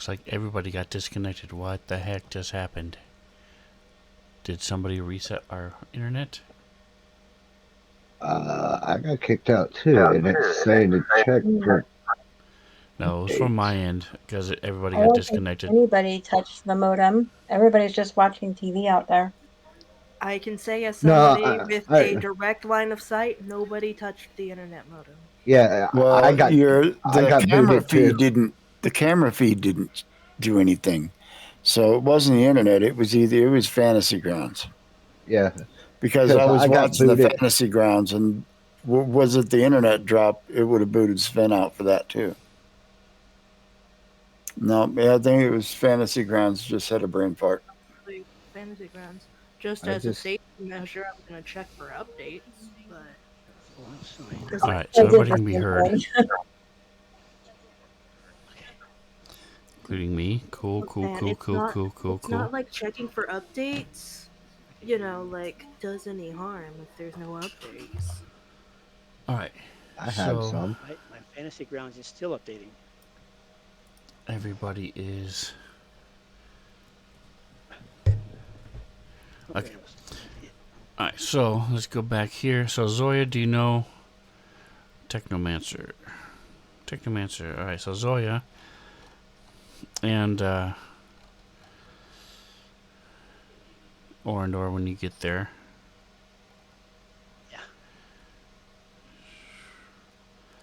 looks like everybody got disconnected. What the heck just happened? Did somebody reset our internet? I got kicked out too, and it's saying to check for No, it was from my updates. end because everybody I got don't think disconnected. anybody touched the modem. Everybody's just watching TV out there. I can say as No, somebody with a I direct line of sight, nobody touched the internet modem. yeah, Well, I got booted too. the camera feed didn't do anything. So it wasn't the internet. It was Fantasy Grounds Yeah, because I because was I got watching the booted. Fantasy Grounds and was it the internet drop? It would have booted Sven out for that too. No, yeah, I think it was Fantasy Grounds just had a brain fart. Like, Fantasy Grounds. Just I as a just safety measure, I'm gonna check for updates, but Oh, I'm sorry. because All right, so I did everybody the can be same heard, thing. including me. Cool, cool, man, cool, cool, cool, cool, it's cool. not like checking for updates. You know, like does any harm if there's no updates. All right, I have so some. My Fantasy Grounds is still updating. everybody is okay. All right, so let's go back here. So Zoya, do you know Technomancer? Technomancer. All right, so Zoya and Orandor when you get there. Yeah.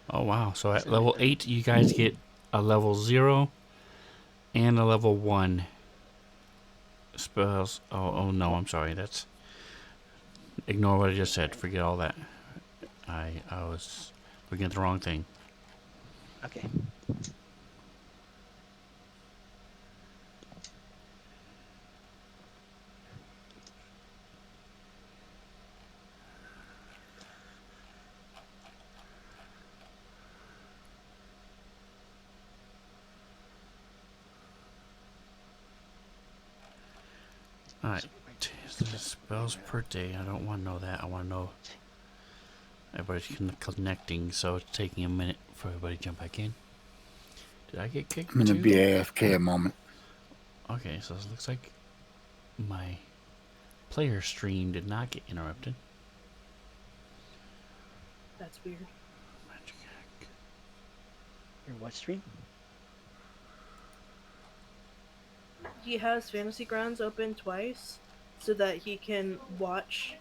Oh wow! So at level 8, you guys get a level 0 and a level 1 spells. Oh no! I'm sorry. That's ignore what I just said. Forget all that. I was looking at the wrong thing. Okay. Alright, spells per day. I don't want to know that. I want to know everybody's connecting, so it's taking a minute for everybody to jump back in. Did I get kicked I'm going to too? be AFK a moment. Okay, so it looks like my player stream did not get interrupted. That's weird. Magic hack. Your what stream? He has Fantasy Grounds open twice so that he can watch,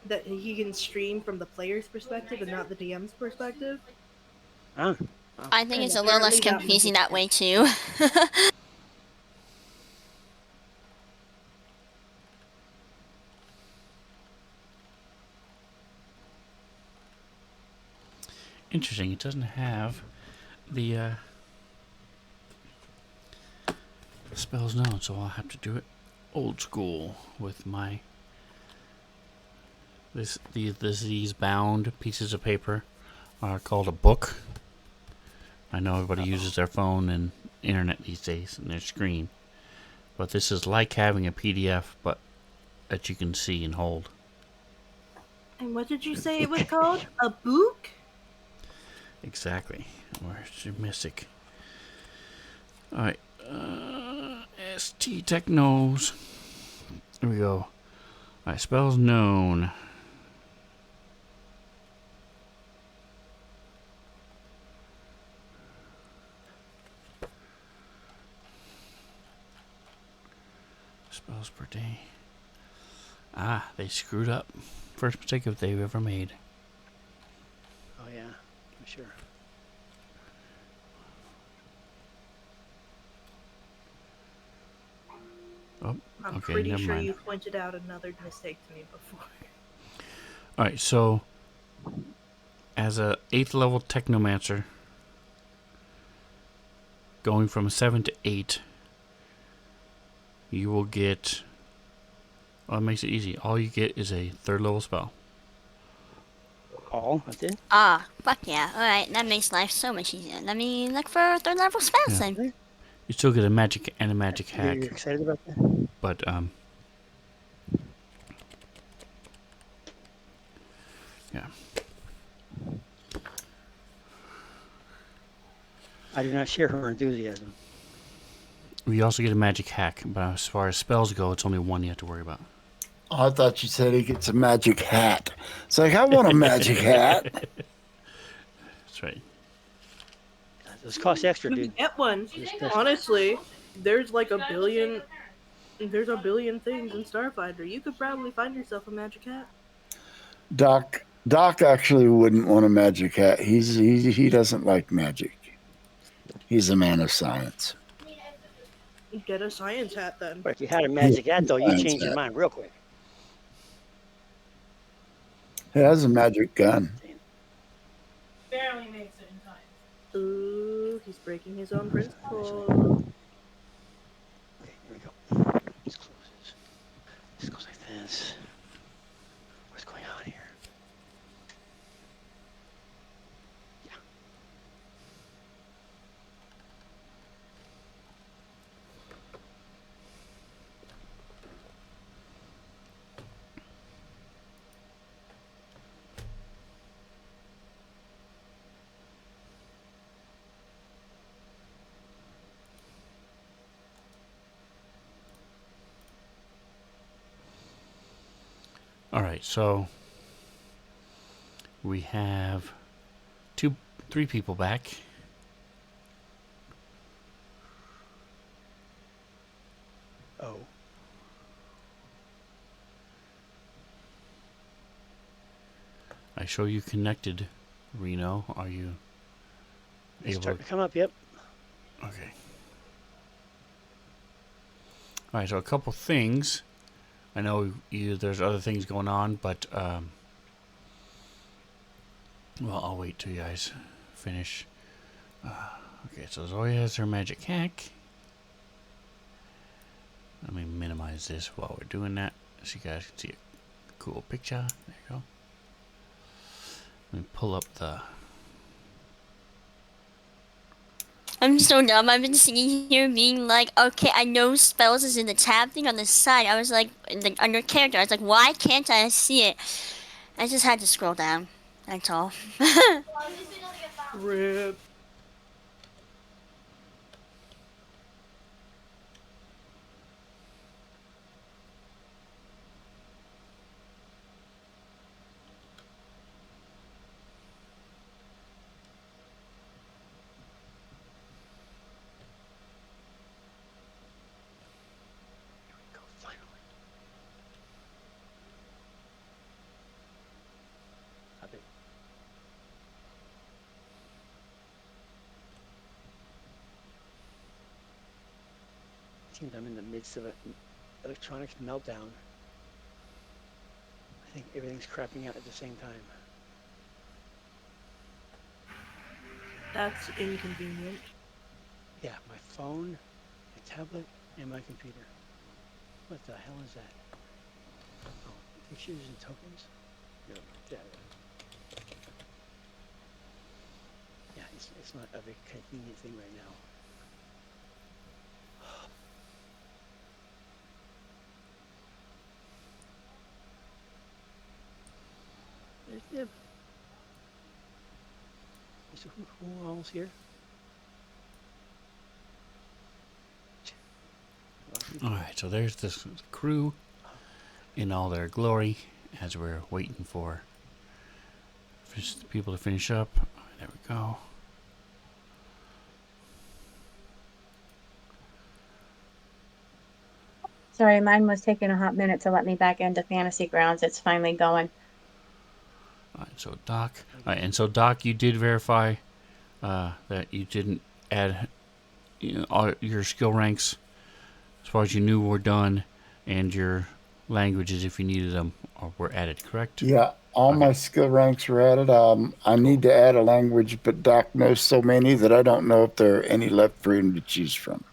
that he can stream from the player's perspective and not the DM's perspective. Ah. I think And it's a little less apparently that confusing was that way too. Interesting, it doesn't have the spells known, so I'll have to do it old school with my these bound pieces of paper are called a book. I know everybody uses their phone and internet these days and their screen, but this is like having a PDF, but that you can see and hold. And what did you say it was called? A book? Exactly. Where's your mystic? Alright. ST Technos. Here we go. Alright, spells known. Spells per day. Ah, they screwed up. First mistake that they've ever made. Oh yeah, I'm sure. Oh, I'm okay, pretty never sure mind. you pointed out another mistake to me before. Alright, so as a 8th level Technomancer, going from 7 to 8, you will get... Well, it makes it easy. All you get is a 3rd level spell. All? That's it? Ah, fuck yeah. Alright, that makes life so much easier. Let me look for 3rd level spells Yeah. then. You still get a magic and a magic You're hack, excited about that? but yeah. I do not share her enthusiasm. We also get a magic hack, but as far as spells go, it's only one you have to worry about. I thought you said he gets a magic hat. It's like, I want a magic hat. That's right. Those cost extra, You dude. can get one. They're special. Honestly, there's like a billion. There's a billion things in Starfinder. You could probably find yourself a magic hat. Doc actually wouldn't want a magic hat. He doesn't like magic. He's a man of science. Get a science hat then. But if you had a magic hat, though, you Science change your hat. mind real quick. He has a magic gun. Barely makes it in time. Ooh, he's breaking his own principle. Okay, here we go. Let's close this. This goes like this. What's going on here? Yeah. All right, so we have 3 people back. Oh. I show you connected, Reno. Are you It's able starting to? to come up, yep. Okay. All right, so a couple things. I know there's other things going on, but well, I'll wait till you guys finish. Okay, so Zoya has her magic hack. Let me minimize this while we're doing that, so you guys can see a cool picture. There you go. Let me pull up the. I'm so dumb. I've been sitting here being like, okay, I know spells is in the tab thing on the side. I was like, under character, I was like, why can't I see it? I just had to scroll down. That's all. Rip. Here we go, finally. Stop it. It seems I'm in the midst of an electronics meltdown. I think everything's crapping out at the same time. That's inconvenient. Yeah, my phone, my tablet, and my computer. What the hell is that? Oh, pictures and tokens? No, yeah. Yeah, it's not a very convenient thing right now. There's Nib. So who all's here? All right, so there's this crew in all their glory as we're waiting for people to finish up. There we go. Sorry, mine was taking a hot minute to let me back into Fantasy Grounds. It's finally going. All right, so Doc. All right, and so Doc, you did verify that you didn't add all your skill ranks as far as you knew were done, and your languages, if you needed them, were added, correct? Yeah, all my skill ranks were added. I need to add a language, but Doc knows so many that I don't know if there are any left for him to choose from.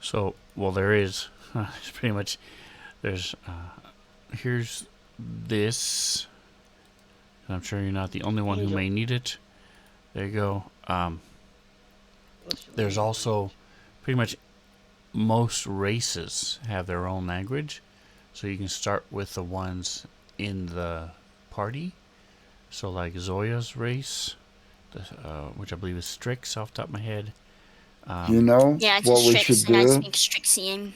So, well, there is. It's pretty much. There's. Here's this. I'm sure you're not the only one who may need it. There you go. There's also pretty much most races have their own language, so you can start with the ones in the party. So like Zoya's race, which I believe is Strix off the top of my head. You know Yeah, it's a what we should Strix, and I do speak Strixian.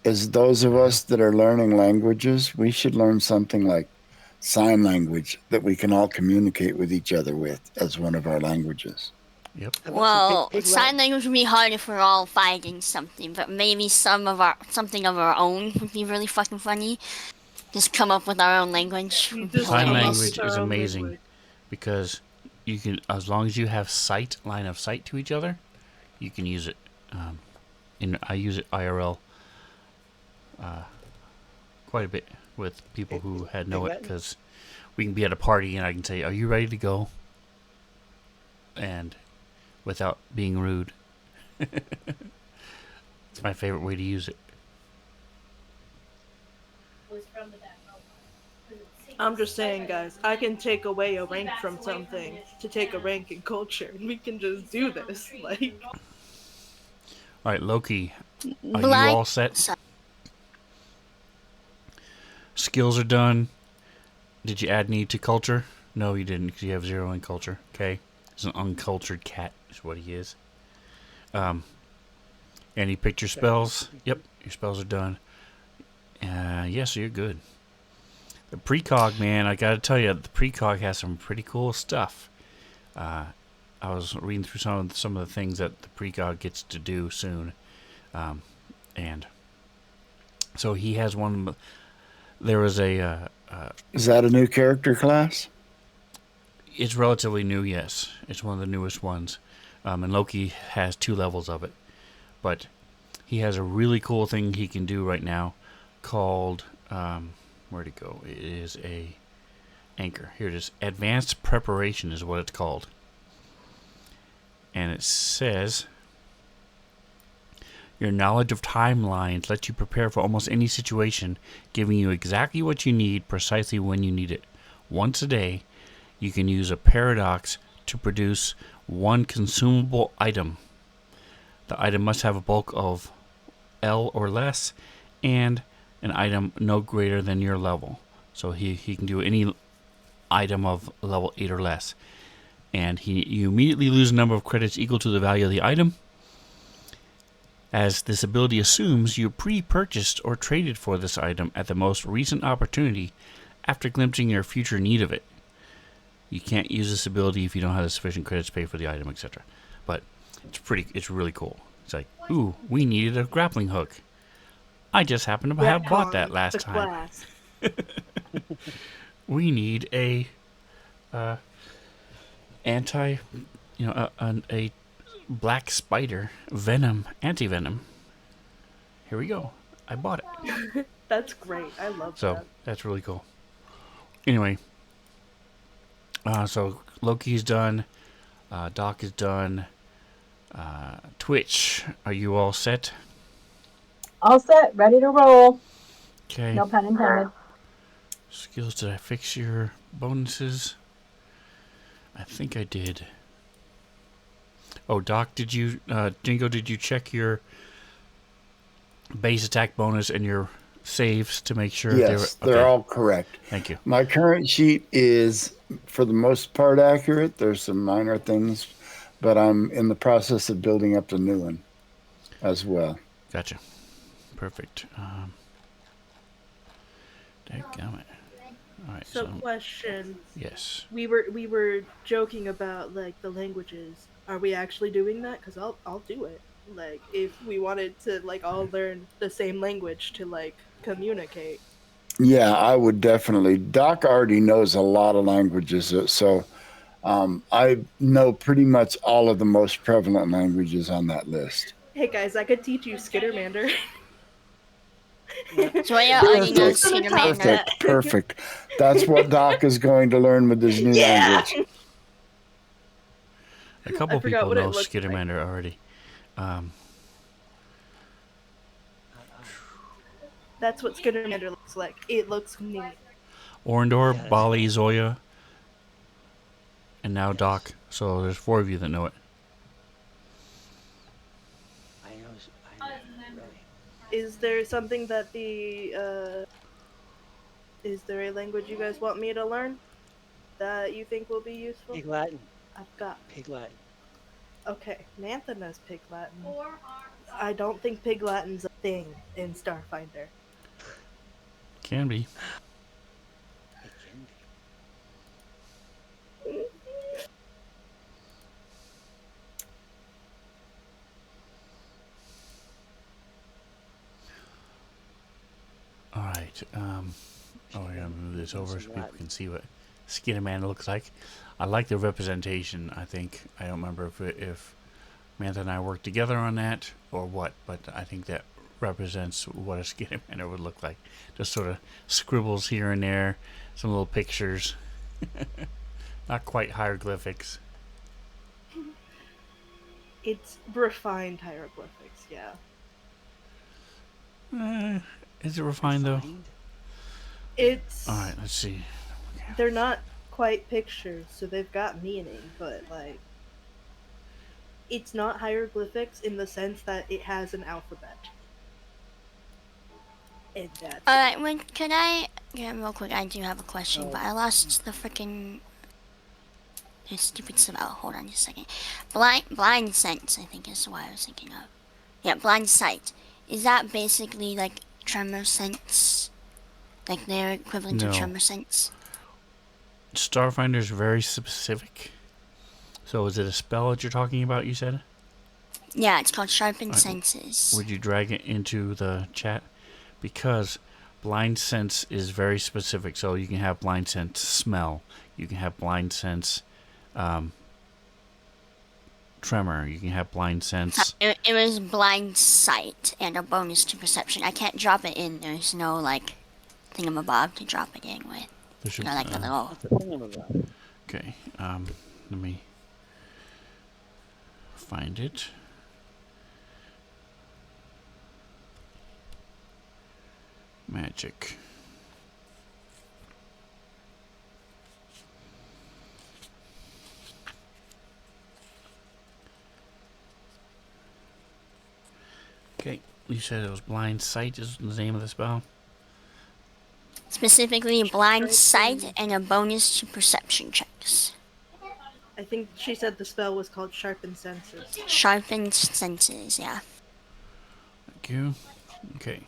is those of us that are learning languages, we should learn something like sign language that we can all communicate with each other with as one of our languages. Yep. How about some Well, pig sign Latin? language would be hard if we're all fighting something, but maybe something of our own would be really fucking funny. Just come up with our own language You would be just Sign come up hilarious. language with is our own amazing language. because you can, as long as you have line of sight to each other, you can use it. I use it IRL quite a bit with people who had know Pig it Latin? because we can be at a party and I can say, "Are you ready to go?" And without being rude, it's my favorite way to use it. I'm just saying, guys, I can take away a rank from something to take a rank in culture, and we can just do this. Like, All right, Loki, are you Black. all set? Skills are done. Did you add need to culture? No, you didn't because you have 0 in culture. Okay, he's an uncultured cat. Is what he is. And you picked your spells. Yep, your spells are done. Yes, you're good. The precog, man, I gotta tell you, the precog has some pretty cool stuff. I was reading through some of the things that the precog gets to do soon, and so he has one. There was a. Is that a new character class? It's relatively new, yes. It's one of the newest ones, and Loki has 2 levels of it, but he has a really cool thing he can do right now, called where'd it go? It is a anchor. Here it is. Advanced preparation is what it's called. And it says your knowledge of timelines lets you prepare for almost any situation, giving you exactly what you need precisely when you need it. Once a day, you can use a paradox to produce one consumable item. The item must have a bulk of L or less, and an item no greater than your level. So he can do any item of level 8 or less. And you immediately lose a number of credits equal to the value of the item, as this ability assumes you pre-purchased or traded for this item at the most recent opportunity after glimpsing your future need of it. You can't use this ability if you don't have the sufficient credits to pay for the item, etc. But it's really cool. It's like, ooh, we needed a grappling hook. I just happened to have bought that retcon last the time. class. We need a anti, a black spider venom anti-venom. Here we go. I bought it. That's great. I love So that. that's really cool. Anyway, so Loki's done. Doc is done. Twitch, are you all set? All set, ready to roll. Okay. No pun intended. Skills, did I fix your bonuses? I think I did. Oh, Doc, did you, Dingo, did you check your base attack bonus and your saves to make sure Yes, they were they're okay? all correct. Thank you. My current sheet is, for the most part, accurate. There's some minor things, but I'm in the process of building up the new one as well. Gotcha. Perfect. Dadgummit. All right. So, question: yes. we were joking about like the languages. Are we actually doing that? Because I'll do it. Like, if we wanted to like all learn the same language to like communicate. Yeah, I would definitely. Doc already knows a lot of languages, so I know pretty much all of the most prevalent languages on that list. Hey guys, I could teach you Skittermander. Zoya Perfect, Onion Skittermander. perfect. That's what Doc is going to learn with his new language. A couple I forgot people what it know looked like. Skittermander already. That's what Skittermander looks like. It looks neat. Orindor, Yes. Bali, Zoya, and now Doc. So there's 4 of you that know it. I know, really. Is there something that is there a language you guys want me to learn that you think will be useful? Pig Latin. I've got. Pig Latin. Okay, Mantha knows Pig Latin. I don't think Pig Latin's a thing in Starfinder. Can be. It can be. All right. Oh, I gotta move this over so Some people Latin. can see what Skinnaman looks like. I like the representation. I think I don't remember if Mantha and I worked together on that or what, but I think that represents what a Skinnaman would look like. Just sort of scribbles here and there, some little pictures. Not quite hieroglyphics. It's refined hieroglyphics, yeah. Is it refined though? Refined? It's All right, let's see. they're not quite pictures, so they've got meaning, but like it's not hieroglyphics in the sense that it has an alphabet. And that's Alright, when can I yeah, real quick, I do have a question, Oh. but I lost the freaking stupid stuff. Oh, hold on just a second. Blind sense, I think is what I was thinking of. Yeah, blind sight. Is that basically like tremor sense? Like their equivalent to No. tremor sense? Starfinder is very specific. So is it a spell that you're talking about, you said? Yeah, it's called sharpened Alright, senses. Would you drag it into the chat? Because blind sense is very specific. So you can have blind sense smell. You can have blind sense tremor. You can have blind sense. It was blind sight and a bonus to perception. I can't drop it in. There's no like thingamabob to drop it in with. There should, You know, like the little. What's the thingamabob? okay. Let me find it. Magic. Okay, you said it was blind sight is the name of the spell. Specifically, blind sight and a bonus to perception checks. I think she said the spell was called Sharpened Senses. Sharpened senses, yeah. Thank you. Okay.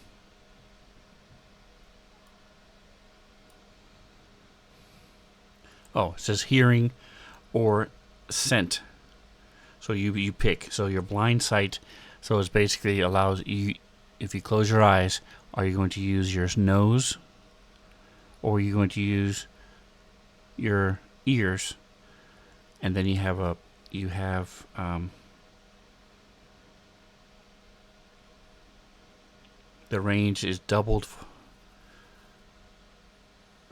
Oh, it says hearing or scent. So you pick. So your blind sight. So it's basically allows you, if you close your eyes, are you going to use your nose, or are you going to use your ears? And then you have the range is doubled.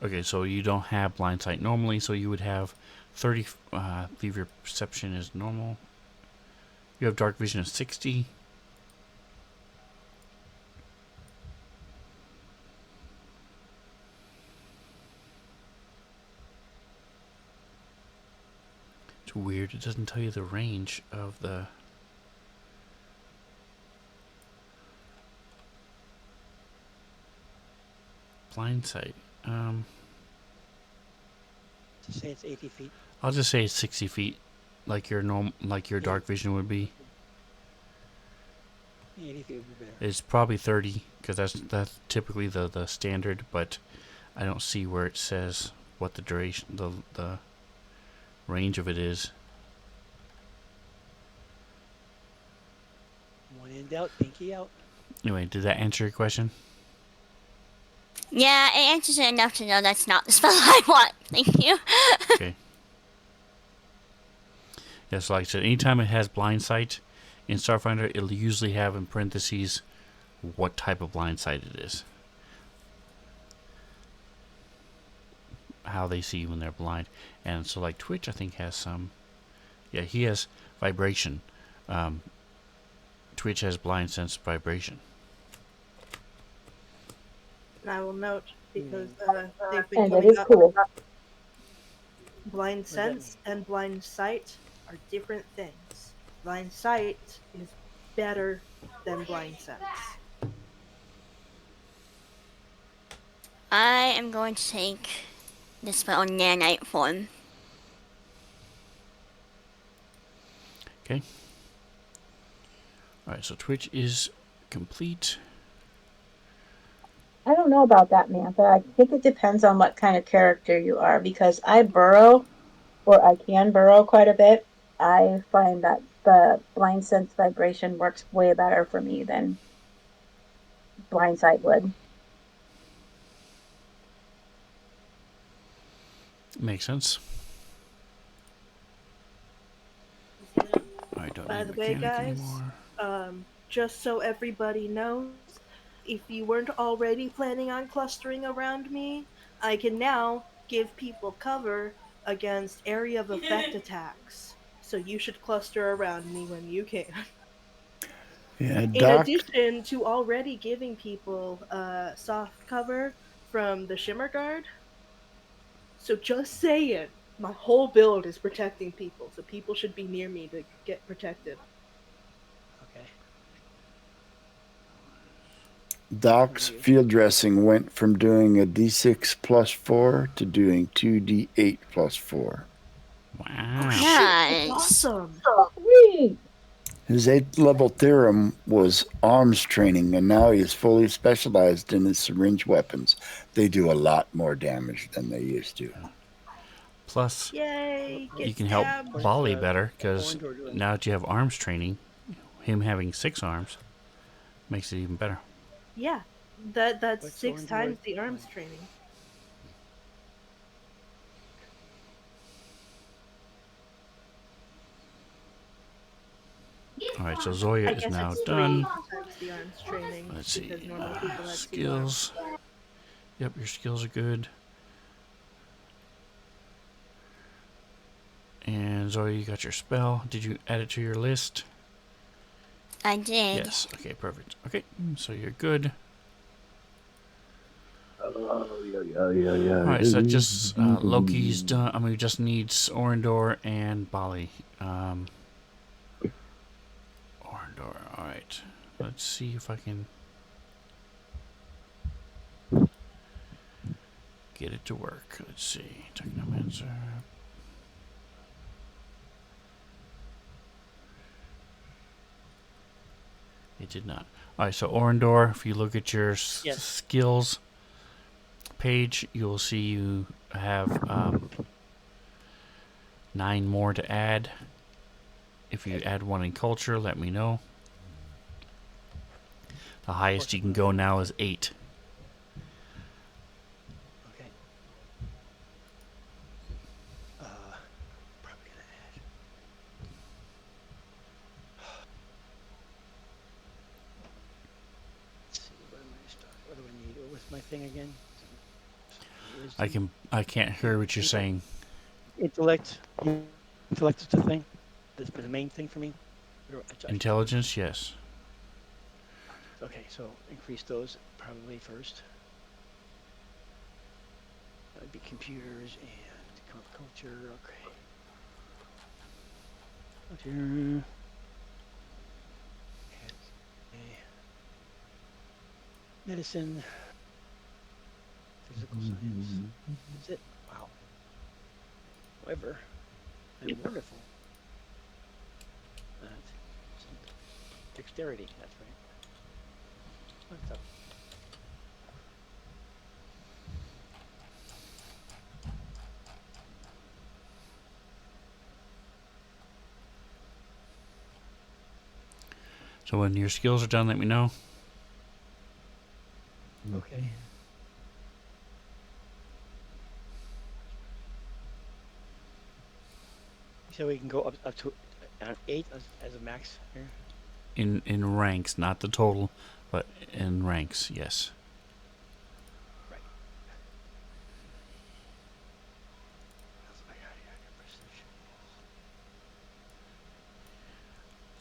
Okay, so you don't have blind sight normally, so you would have 30. I believe your perception is normal. You have dark vision of 60. It's weird. It doesn't tell you the range of the blind sight. To say it's 80 feet. I'll just say it's 60 feet, like your dark vision would be. 80 feet would be better. It's probably 30 because that's typically the standard, but I don't see where it says what the duration, the range of it is. One in doubt, pinky out. Anyway, did that answer your question? Yeah, it answers it enough to know that's not the spell I want. Thank you. Okay. Yeah, so like I said, anytime it has blind sight in Starfinder, it'll usually have in parentheses what type of blind sight it is. How they see when they're blind. And so like Twitch, I think, has some... Yeah, he has vibration. Twitch has blind sense vibration. And I will note because they've been And it coming is up. cool. Blind sense and blind sight are different things. Blind sight is better than blind sense. I am going to take the spell nanite form. Okay. Alright, so Twitch is complete. I don't know about that, man, but I think it depends on what kind of character you are because I burrow, or I can burrow quite a bit. I find that the blind sense vibration works way better for me than blindside would. Makes sense. I don't By need the way, mechanic guys, anymore. just so everybody knows, if you weren't already planning on clustering around me, I can now give people cover against area of effect attacks. So you should cluster around me when you can. Yeah, In Doc. addition to already giving people soft cover from the Shimmer Guard, so just saying, my whole build is protecting people, so people should be near me to get protected. Okay. Doc's field dressing went from doing a D6 plus 4 to doing 2D8 plus 4. Wow. Shit, that's Nice. awesome. Sweet. His 8th level theorem was arms training, and now he is fully specialized in his syringe weapons. They do a lot more damage than they used to. Plus, Yay, you get can help stabbed. Bali better because Orndor doing? now that you have arms training, him having 6 arms makes it even better. Yeah, that's What's 6 Orndor times the arms doing? training. Alright, so Zoya I is guess now it's done. 3 times the arms training Let's see. because normal people have 2 arms. Skills. Yep, your skills are good. And Zoya, you got your spell. Did you add it to your list? I did. Yes. Okay, perfect. Okay, so you're good. Oh, yeah. Alright, so that just Loki's done. I mean, we just needs Orindor and Bali. Orindor, alright. Let's see if I can get it to work. Let's see. Technomancer. It did not. Alright, so Orindor, if you look at your Yes. skills page, you will see you have 9 more to add. If you add one in culture, let me know. The highest you can go now is 8. Okay. Probably gonna add. Let's see. What am I start? What do I need? What was my thing again? I can't hear what you're saying. Intellect. Intellect is the thing. That's the main thing for me. Intelligence, yes. Okay, so increase those probably first. That would be computers and culture. Okay. Culture. Okay. Medicine. Physical science. That's it. Wow. However, I'm wonderful. Dexterity, that's right. What's up? So when your skills are done, let me know. Okay. So we can go up to 8 as a max here. In ranks, not the total, but in ranks, yes. Right.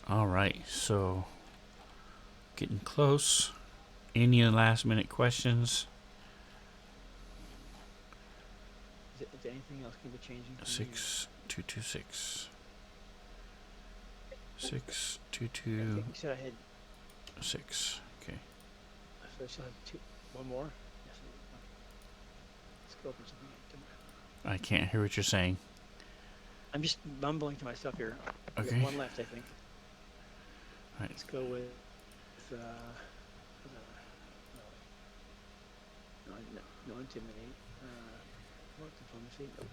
All right, so getting close. Any last minute questions? Is anything else going to be changing? 6226. 6226. You said I had. 6. Okay. So I still have one more. Yes. Let's go open something. I can't hear what you're saying. I'm just mumbling to myself here. Okay. One left, I think. Right. Let's go with no, no intimidate. What diplomacy? Nope.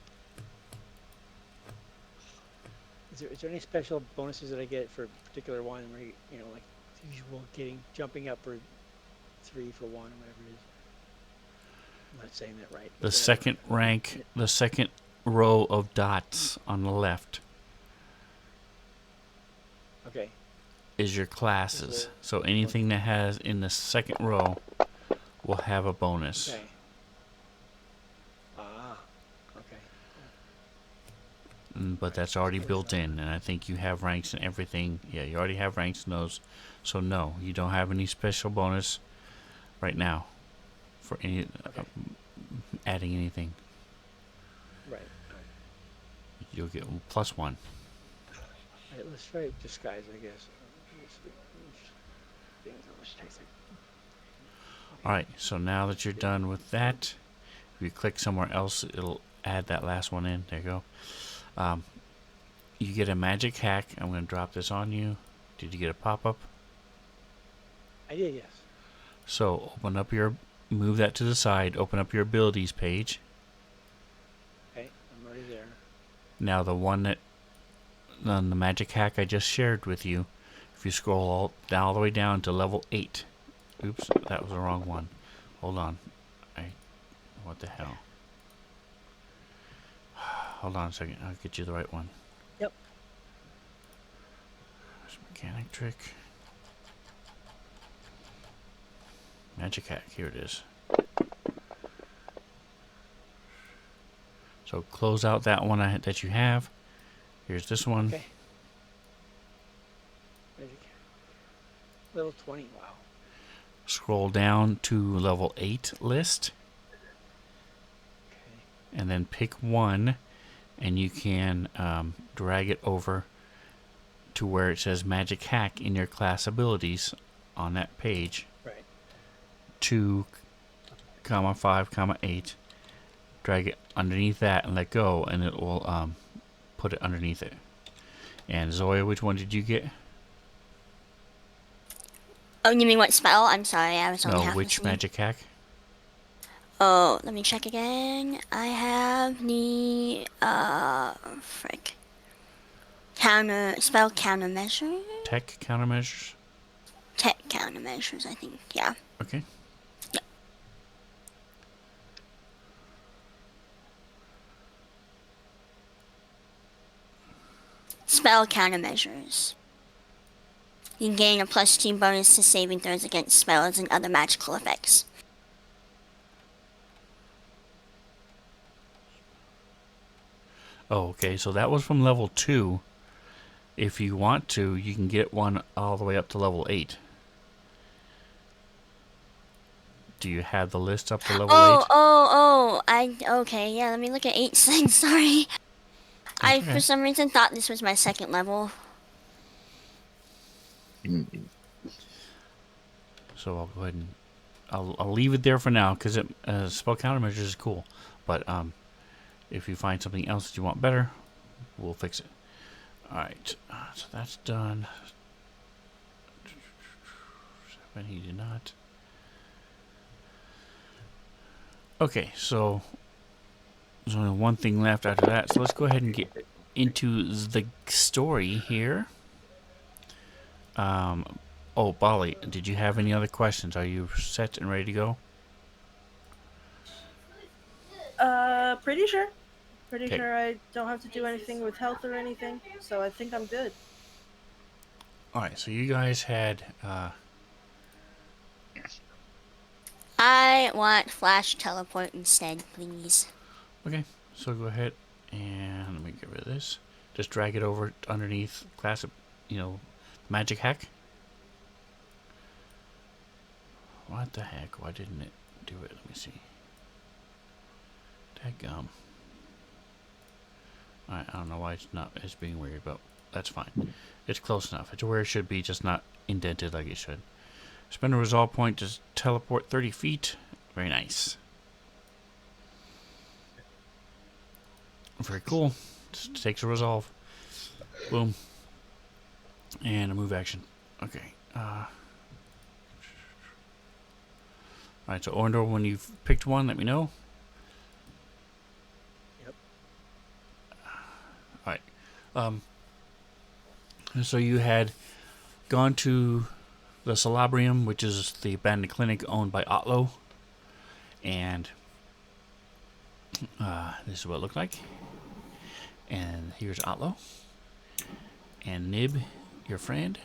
Is there any special bonuses that I get for a particular one? Where you know, like the usual jumping up for 3 for 1 or whatever it is. I'm not saying that right. The Whatever. second rank, the second row of dots on the left Okay. is your classes. So anything that has in the second row will have a bonus. Okay. Ah. Okay. But that's already built in, and I think you have ranks and everything. Yeah, you already have ranks in those. So no, you don't have any special bonus right now for any adding anything. Right. You'll get +1. All right, let's try disguise, I guess. All right, so now that you're done with that, if you click somewhere else, it'll add that last one in. There you go. You get a magic hack. I'm going to drop this on you. Did you get a pop-up? I did, yes. So move that to the side, open up your abilities page. Okay, I'm already there. Now the one that, on the magic hack I just shared with you, if you scroll all the way down to level 8. Oops, that was the wrong one. Hold on. What the hell? Hold on a second. I'll get you the right one. Yep. There's mechanic trick. Magic hack. Here it is. So close out that one that you have. Here's this one. Okay. Magic. Level 20, wow. Scroll down to level 8 list. Okay. And then pick one, and you can drag it over to where it says magic hack in your class abilities on that page. Right. 2, 5, 8. Drag it underneath that and let go, and it will put it underneath it. And Zoya, which one did you get? Oh, you mean what spell? I'm sorry, I was only No, half which listening. magic hack? Oh, let me check again. I have the frick. Spell countermeasure? Tech countermeasures? Tech countermeasures, I think. Yeah. Okay. Spell countermeasures. You gain a +2 bonus to saving throws against spells and other magical effects. Oh, okay. So that was from level 2. If you want to, you can get one all the way up to level 8. Do you have the list up to level 8? Okay, yeah, let me look at 8 things, sorry. I, okay. for some reason, thought this was my second level. So I'll go ahead and I'll leave it there for now because spell countermeasures is cool. But if you find something else that you want better, we'll fix it. All right, so that's done. 7, he did not. Okay, so there's only one thing left after that. So let's go ahead and get into the story here. Oh, Bali, did you have any other questions? Are you set and ready to go? Pretty sure. Pretty Okay. sure I don't have to do anything with health or anything, so I think I'm good. Alright, so you guys had, I want flash teleport instead, please. okay, so go ahead and let me get rid of this. Just drag it over underneath class, magic hack. What the heck? Why didn't it do it? Let me see. Dadgum. Alright, I don't know why it's being weird, but that's fine. It's close enough. It's where it should be, just not indented like it should. Spend a resolve point to teleport 30 feet. Very nice. Very cool. Just takes a resolve. Boom. And a move action. Okay. Alright, so Orndor, when you've picked one, let me know. Yep. Alright. So you had gone to the Calabrium, which is the abandoned clinic owned by Otlo. And this is what it looked like. And here's Otlo. And Nib, your friend.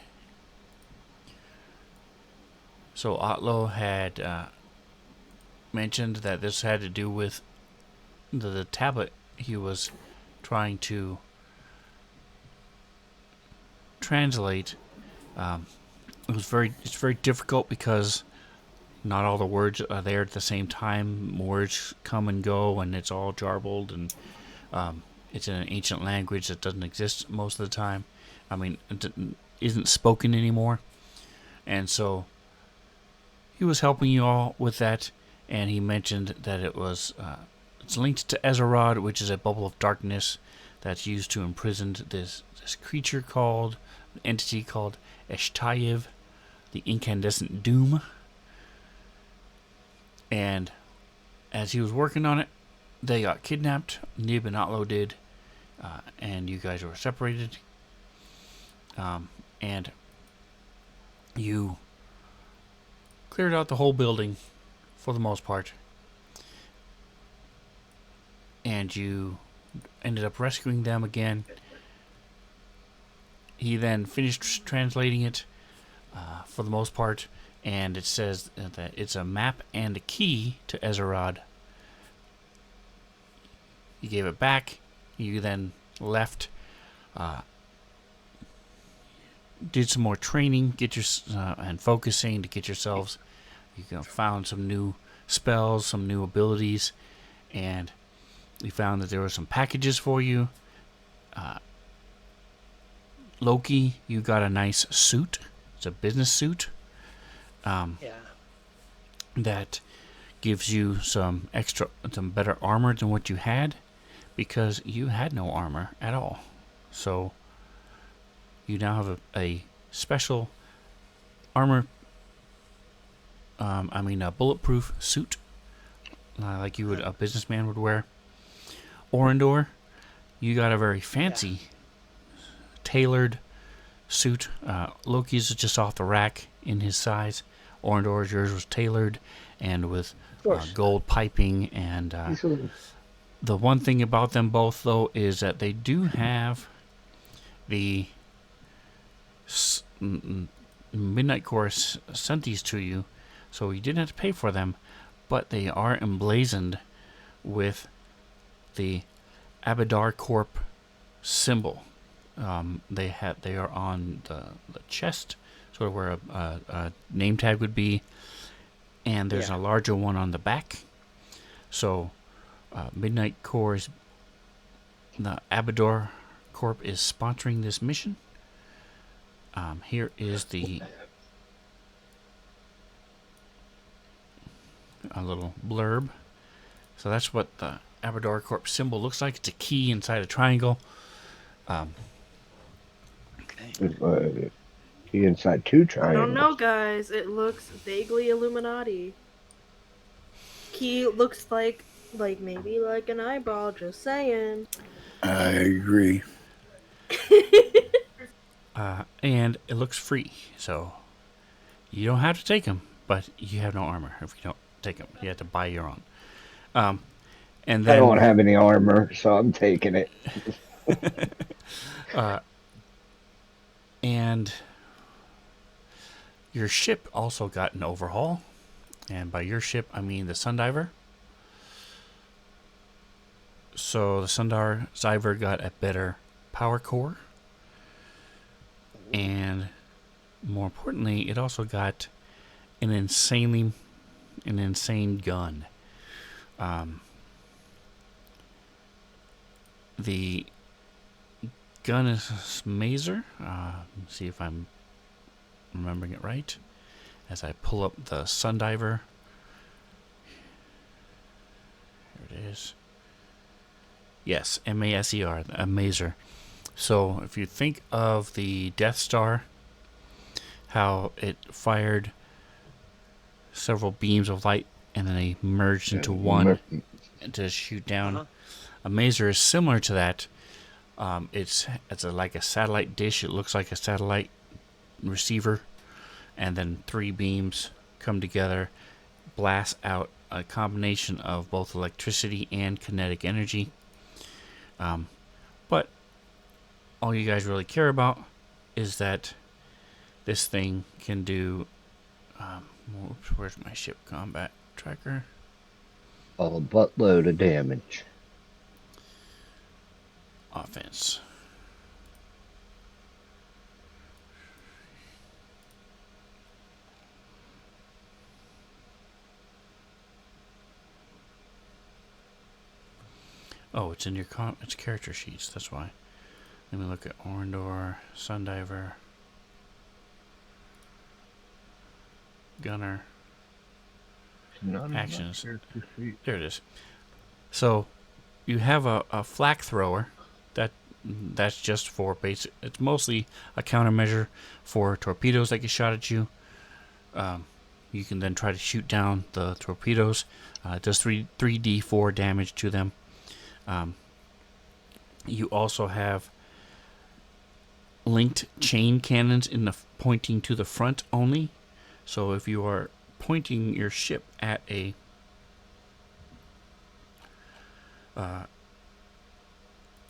So Otlo had mentioned that this had to do with the tablet he was trying to translate. It's very difficult because not all the words are there at the same time. Words come and go, and it's all jarbled, and it's in an ancient language that doesn't exist most of the time. I mean, it isn't spoken anymore, and so he was helping you all with that, and he mentioned that it's linked to Ezerod, which is a bubble of darkness that's used to imprison this creature entity called Eshtayev, the incandescent doom. And as he was working on it, they got kidnapped. Nib and Otlo did, and you guys were separated. And you cleared out the whole building for the most part. And you ended up rescuing them again. He then finished translating it for the most part, and it says that it's a map and a key to Ezerod. You gave it back. You then left, did some more training, and focusing to get yourselves. You found some new spells, some new abilities, and you found that there were some packages for you. Loki, you got a nice suit. It's a business suit. That gives you some better armor than what you had, because you had no armor at all. So you now have a special armor. A bulletproof suit, like a businessman would wear. Orndor, you got a very fancy, tailored suit. Loki's is just off the rack in his size. Orndor's, yours was tailored and with gold piping. And the one thing about them both, though, is that they do have the Midnight Chorus sent these to you, so you didn't have to pay for them, but they are emblazoned with the Abadar Corp symbol. They are on the chest, sort of where a name tag would be, and there's a larger one on the back. So Midnight Corps, the Abadar Corp, is sponsoring this mission. Here is a little blurb. So that's what the Abadar Corp symbol looks like. It's a key inside a triangle. Key inside two I triangles. don't know, guys. It looks vaguely Illuminati. Key looks like maybe like an eyeball. Just saying. I agree. And it looks free, so you don't have to take them, but you have no armor if you don't take them. You have to buy your own. And then I don't have any armor, so I'm taking it. And your ship also got an overhaul. And by your ship, I mean the Sundiver. So the Sundiver got a better power core. And more importantly, it also got an insane gun. The gun is Mazer. Let's see if I'm remembering it right. As I pull up the Sundiver. Here it is. Yes, Maser, a Mazer. So if you think of the Death Star how it fired several beams of light and then they merged into one to shoot down. A maser is similar to that. It's like a satellite dish. It looks like a satellite receiver, and then three beams come together, blast out a combination of both electricity and kinetic energy. But all you guys really care about is that this thing can do. Where's my ship combat tracker? A buttload of damage. Offense. Oh, it's in your it's character sheets. That's why. Let me look at Orndor, Sundiver, Gunner, actions. There it is. So you have a flak thrower. That's just for basic. It's mostly a countermeasure for torpedoes that get shot at you. You can then try to shoot down the torpedoes. It does 3d4 damage to them. You also have linked chain cannons in the pointing to the front only. So if you are pointing your ship at a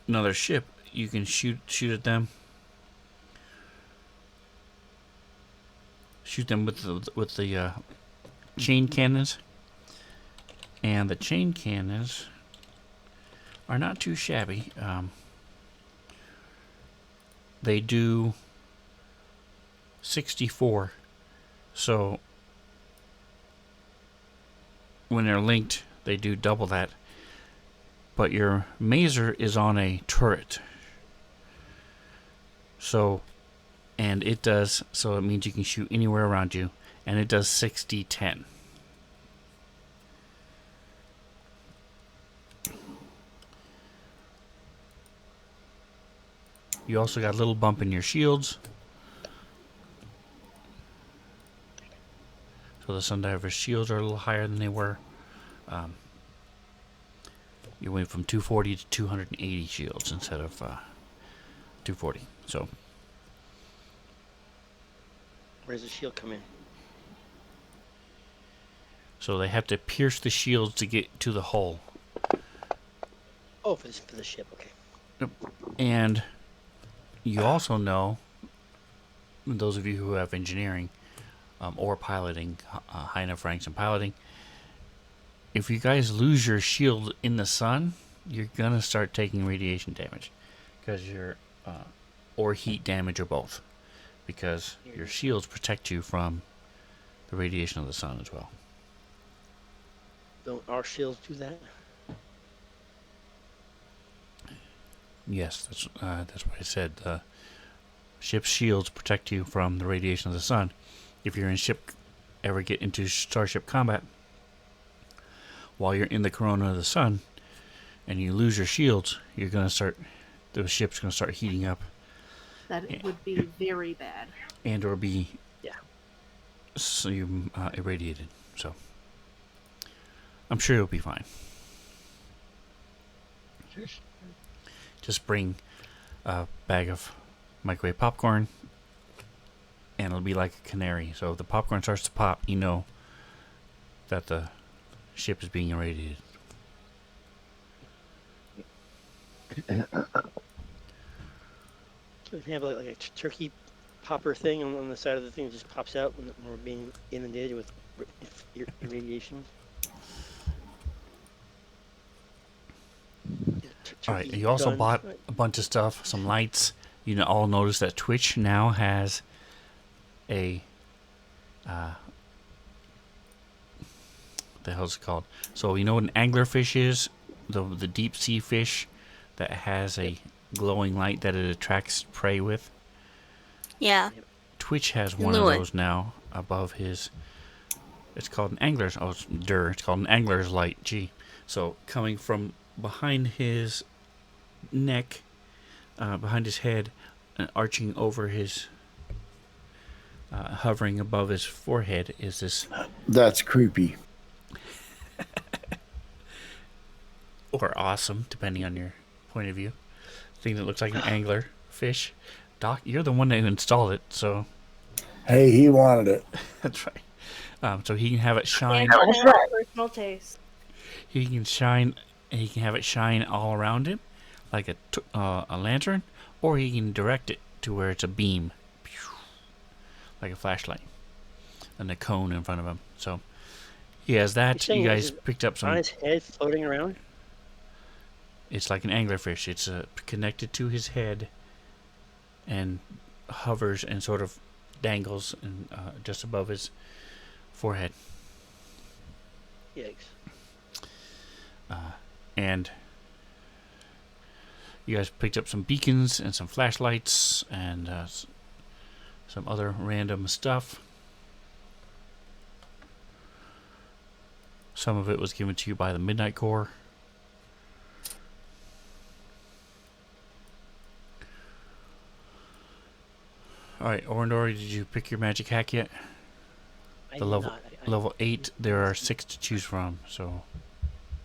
another ship, you can shoot at them. Shoot them with the chain cannons, and the chain cannons are not too shabby. They do 64. So when they're linked, they do double that. But your maser is on a turret. So, and it does, so it means you can shoot anywhere around you. And it does 60-10. You also got a little bump in your shields. So the Sundiver's shields are a little higher than they were. You went from 240 to 280 shields instead of 240. So Where does the shield come in? So they have to pierce the shields to get to the hull. Oh, for the ship, okay. Yep. And you also know, those of you who have engineering or piloting, high enough ranks in piloting, if you guys lose your shield in the sun, you're going to start taking radiation damage. Because you're, or heat damage, or both. Because your shields protect you from the radiation of the sun as well. Don't our shields do that? Yes, that's what I said. Ship's shields protect you from the radiation of the sun. If you're in ship, ever get into starship combat, while you're in the corona of the sun, and you lose your shields, you're gonna start. The ship's gonna start heating up. That would be very bad. And or be. Yeah. So you irradiated. So I'm sure you'll be fine. Just bring a bag of microwave popcorn, and it'll be like a canary. So if the popcorn starts to pop, you know that the ship is being irradiated. Can we have like a turkey popper thing on the side of the thing that just pops out when we're being inundated with irradiation? Alright, you also bought a bunch of stuff, some lights. You all notice that Twitch now has a the hell's it called? So you know what an anglerfish is? The deep sea fish that has a glowing light that it attracts prey with? Yeah. Twitch has one of those now above his. It's called an angler's. Oh, it's called an angler's light. Gee. So coming from behind his neck, behind his head, and arching over his hovering above his forehead is this, That's creepy. or awesome, depending on your point of view, thing that looks like an angler fish. Doc, you're the one that installed it, so Hey, he wanted it. that's right. So he can have it shine. Angela That's has right. personal taste. He can shine. He can have it shine all around him, like a lantern, or he can direct it to where it's a beam, like a flashlight, and a cone in front of him. So he has You're that. saying You it's guys picked up on some. his head floating around? It's like an anglerfish. It's connected to his head, and hovers and sort of dangles and just above his forehead. Yikes. And you guys picked up some beacons and some flashlights and some other random stuff. Some of it was given to you by the Midnight Corps. Alright, Orindori, did you pick your magic hack yet? I The did level not. level 8, there are 6 to choose from, so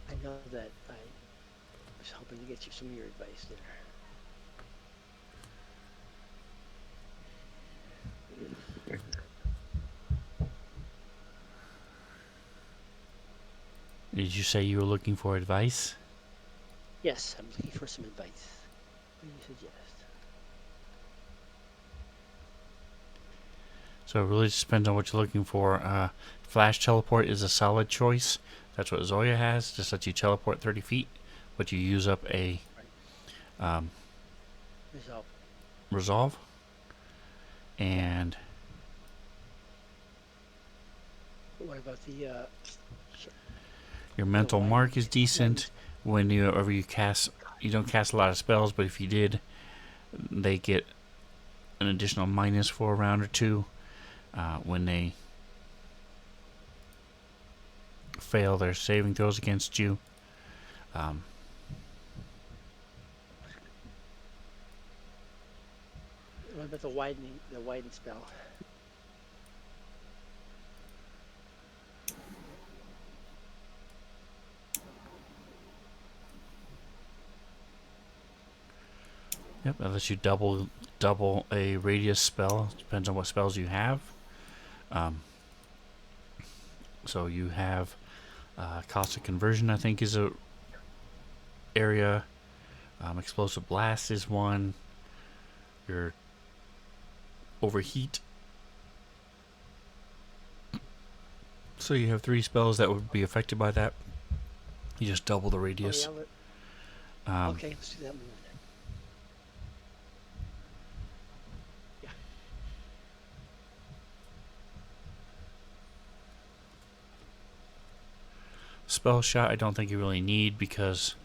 I know that I was hoping to get you some of your advice there. did you say you were looking for advice? Yes, I'm looking for some advice. What do you suggest? So it really just depends on what you're looking for. Flash teleport is a solid choice. That's what Zoya has. Just lets you teleport 30 feet, but you use up a Resolve. resolve. And What about the your mental wide- mark is decent. Whenever you cast, you don't cast a lot of spells, but if you did, they get an additional minus for a round or two when they fail their saving throws against you. what about the widen spell? Yep, that lets you double a radius spell. Depends on what spells you have. So you have cost of conversion, I think, is a area. Explosive blast is one. Your overheat. So you have 3 spells that would be affected by that. You just double the radius. Oh, yeah, okay, let's do that one then. Yeah. Spell shot, I don't think you really need because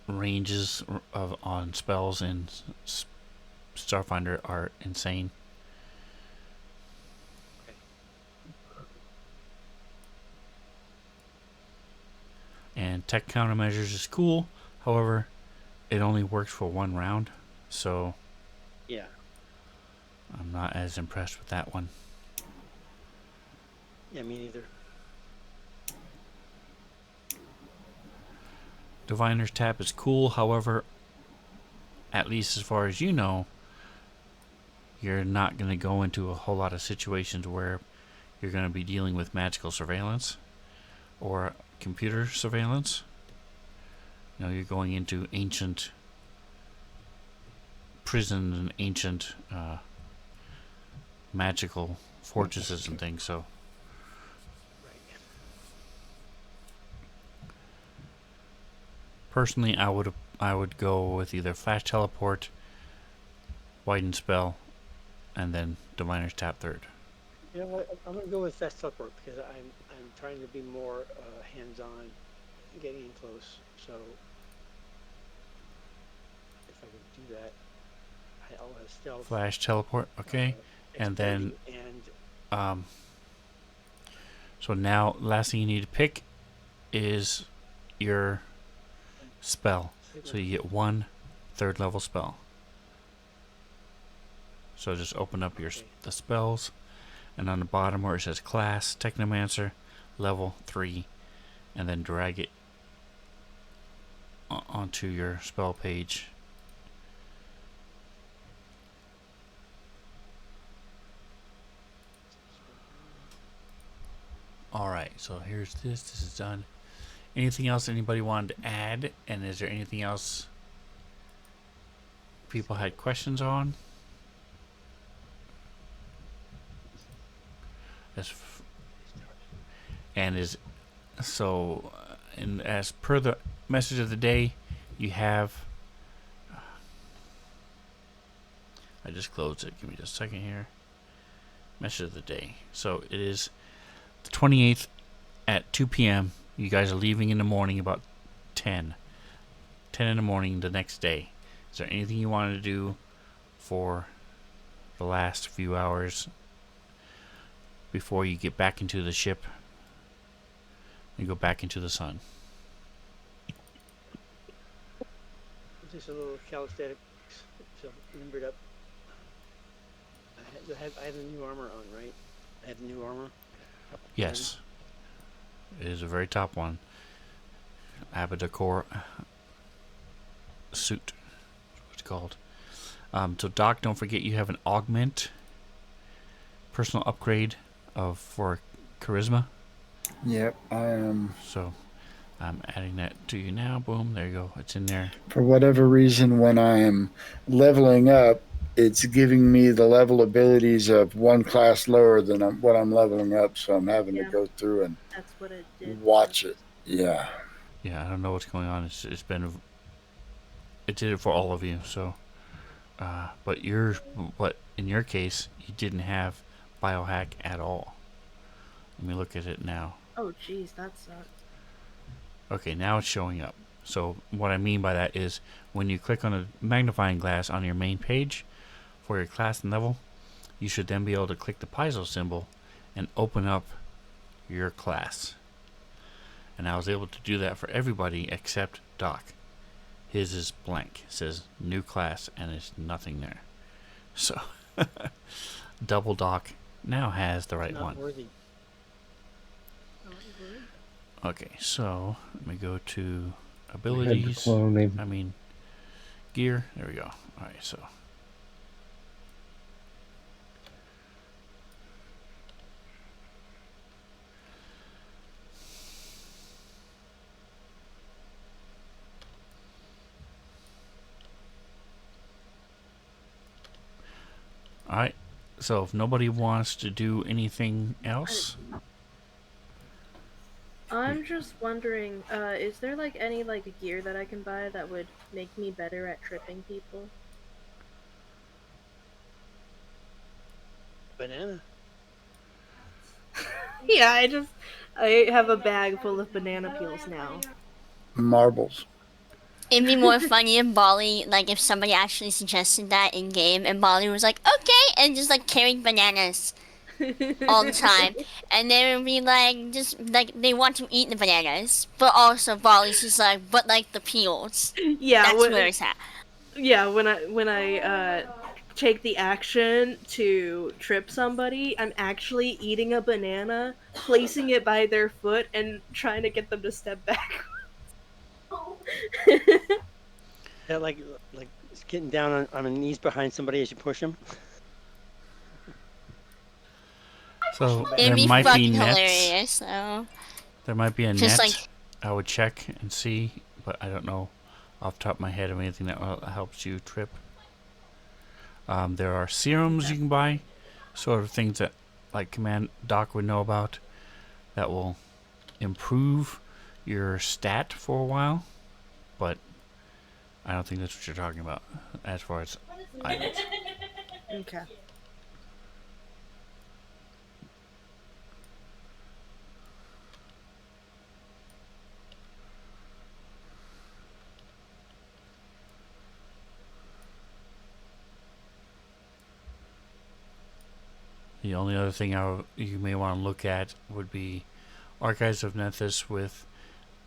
ranges on spells in Starfinder are insane. And tech countermeasures is cool. However, it only works for 1 round, so Yeah. I'm not as impressed with that one. Yeah, me neither. Diviner's Tap is cool, however, at least as far as you know, you're not going to go into a whole lot of situations where you're going to be dealing with magical surveillance or computer surveillance. You know, you're going into ancient prisons and ancient magical fortresses and things, so Right. personally I would go with either Flash Teleport, Widen Spell, and then Diviner's Tap third. You know what? I'm gonna go with Fast Teleport because I'm trying to be more hands-on, getting in close. So if I can do that, I'll have stealth. Flash Teleport, okay. And then and so now last thing you need to pick is your spell. So you get 1 3rd level spell. So just open up your Okay. the spells, and on the bottom where it says class Technomancer, level 3, and then drag it onto your spell page. Alright, so here's this. This is done. Anything else anybody wanted to add? And is there anything else people had questions on? And is so, and as per the message of the day, you have. I just closed it. Give me just a second here. Message of the day. So it is the 28th at 2 p.m. You guys are leaving in the morning about 10 in the morning the next day. Is there anything you wanted to do for the last few hours before you get back into the ship and go back into the sun? Just a little calisthenics, so limbered up. I have the new armor on, right? I have the new armor. Yes. It is a very top one. Abadacor suit. That's what it's called. So Doc, don't forget you have an augment personal upgrade for charisma. Yep, I am. So I'm adding that to you now. Boom, there you go. It's in there. For whatever reason, when I am leveling up, it's giving me the level abilities of one class lower than what I'm leveling up. So I'm having to go through and That's what it did. watch it. Yeah. Yeah, I don't know what's going on. It's been. It did it for all of you. So, but in your case, you didn't have biohack at all. Let me look at it now. Oh, jeez, that sucked. Okay, now it's showing up. So what I mean by that is when you click on a magnifying glass on your main page for your class and level, you should then be able to click the Paizo symbol and open up your class. And I was able to do that for everybody except Doc. His is blank. It says new class and there's nothing there. So Double Doc now has the right Not one. worthy. Okay, so let me go to I had to abilities. clone him. I mean, gear. There we go. Alright, so. Alright, so if nobody wants to do anything else, I'm just wondering, is there like any like gear that I can buy that would make me better at tripping people? Banana. Yeah, I have a bag full of banana peels now. Marbles. It'd be more funny if Bali, like, if somebody actually suggested that in game, and Bali was like, okay, and just like carrying bananas all the time, and they would be like, just like they want to eat the bananas, but also Bali's just like, but like the peels. Yeah, That's where it's at. yeah, when I take the action to trip somebody, I'm actually eating a banana, placing it by their foot, and trying to get them to step back. Yeah, like getting down on my knees behind somebody as you push them. so It'd there be might be fucking nets. hilarious. So There might be a just net. like, I would check and see, but I don't know off the top of my head of anything that helps you trip. There are serums you can buy, sort of things that like Command Doc would know about, that will improve your stat for a while, but I don't think that's what you're talking about as far as items. Okay. The only other thing you may want to look at would be Archives of Nethys with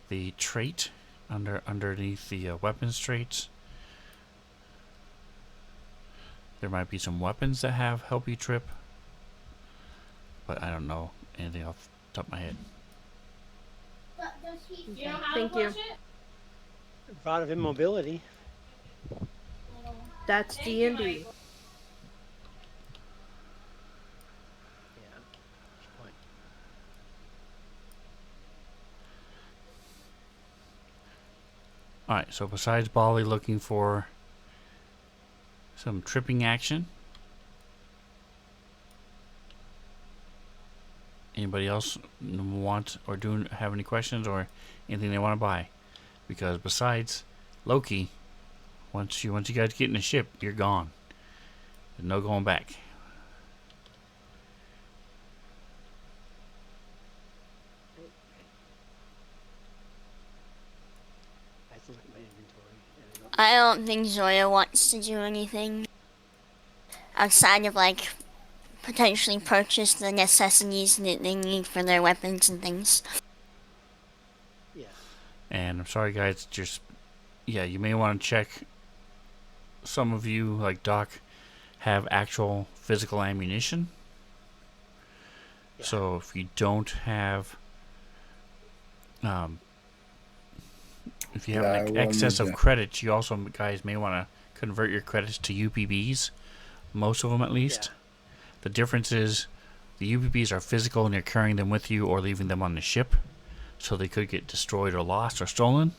the trait underneath the weapons traits. There might be some weapons that help you trip, but I don't know anything off the top of my head. Okay, thank you. Rod of immobility. That's D&D. Yeah. Good point. Alright, so besides Bali looking for some tripping action, anybody else want or have any questions or anything they want to buy? Because besides Loki, once you guys get in the ship, you're gone. There's no going back. I have to look at my inventory. And I don't think Zoya wants to do anything outside of like potentially purchase the necessities that they need for their weapons and things. yeah. And I'm sorry, guys. Just you may want to check. Some of you, like Doc, have actual physical ammunition. Yeah. So if you don't have, if you have Yeah, I an will excess need of to. credits, you also guys may want to convert your credits to UPBs. Most of them, at least. Yeah. The difference is the UPBs are physical and you're carrying them with you or leaving them on the ship, so they could get destroyed or lost or stolen.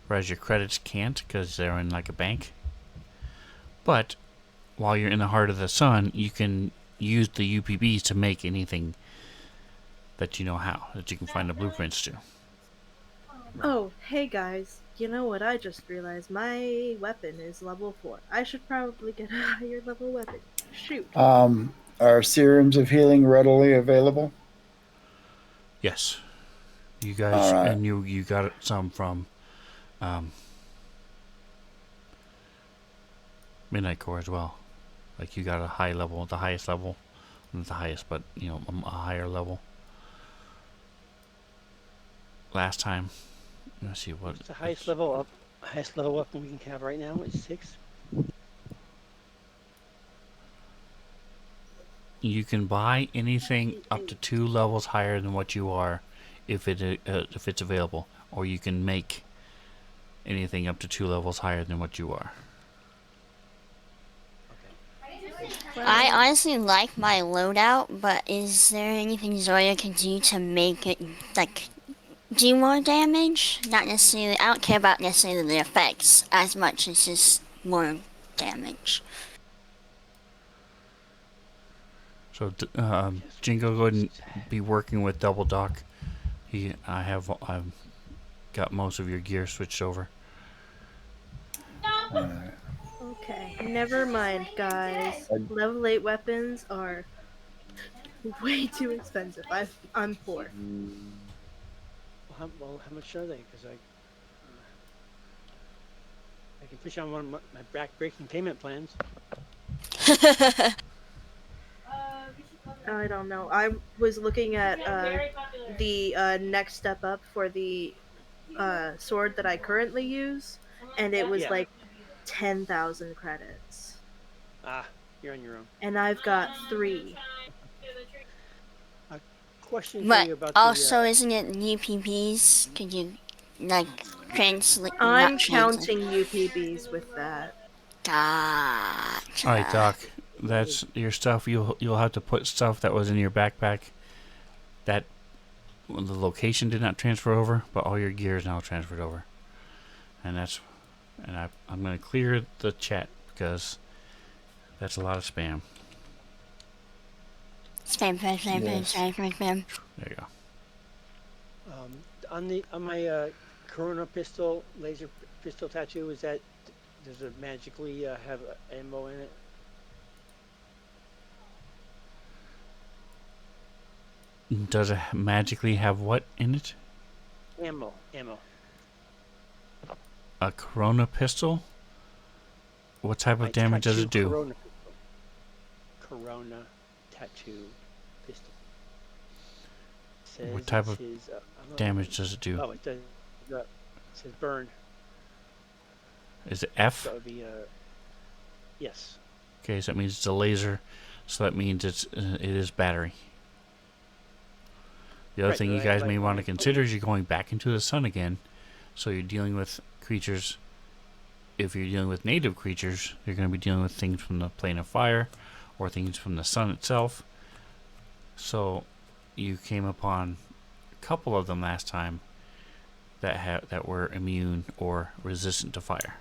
Whereas your credits can't because they're in like a bank. But while you're in the heart of the sun, you can use the UPBs to make anything that you know how, that you can find the blueprints to. Oh, hey guys. You know what I just realized? My weapon is level 4. I should probably get a higher level weapon. Shoot. Are serums of healing readily available? Yes, you All guys, right. and you got some from Midnight Core as well. Like you got a high level, the highest level, not the highest, but a higher level. Last time, let's see what. What's the highest level up? Highest level weapon we can have right now is 6. You can buy anything up to 2 levels higher than what you are, if it's available, or you can make anything up to 2 levels higher than what you are. I honestly like my loadout, but is there anything Zoya can do to make it like do more damage? Not necessarily. I don't care about necessarily the effects as much as just more damage. So, Yes. Jingo, go ahead and be working with Double Doc. I've got most of your gear switched over. All right. Okay, never mind, guys. Level 8 weapons are way too expensive. I'm poor. How much are they? Because I can push on one of my back-breaking payment plans. I don't know. I was looking at the next step up for the sword that I currently use, and it was Yeah. like 10,000 credits. Ah, you're on your own. And I've got 3. A question for But you about also, the. isn't it UPBs? Could you like translate? Not I'm translate. counting UPBs with that. All right, Gotcha. Doc. That's your stuff. You'll have to put stuff that was in your backpack that the location did not transfer over, but all your gear is now transferred over. And I'm going to clear the chat because that's a lot of spam. Spam, spam, spam, spam, Yes. spam, spam, spam. There you go. On my Corona pistol, laser pistol tattoo, does it magically have ammo in it? Does it magically have what in it? Ammo. A Corona pistol? What type My of damage does tattoo it do? Corona pistol. Corona tattoo pistol. What type of damage does it do? Oh, it does. It says burn. Is it F? So that would be yes. Okay, so that means it's a laser. So that means it is battery. The other Right, thing you right, guys like may when want I to put consider is you're going back into the sun again. So you're dealing with creatures. If you're dealing with native creatures, you're going to be dealing with things from the plane of fire or things from the sun itself. So you came upon a couple of them last time that were immune or resistant to fire.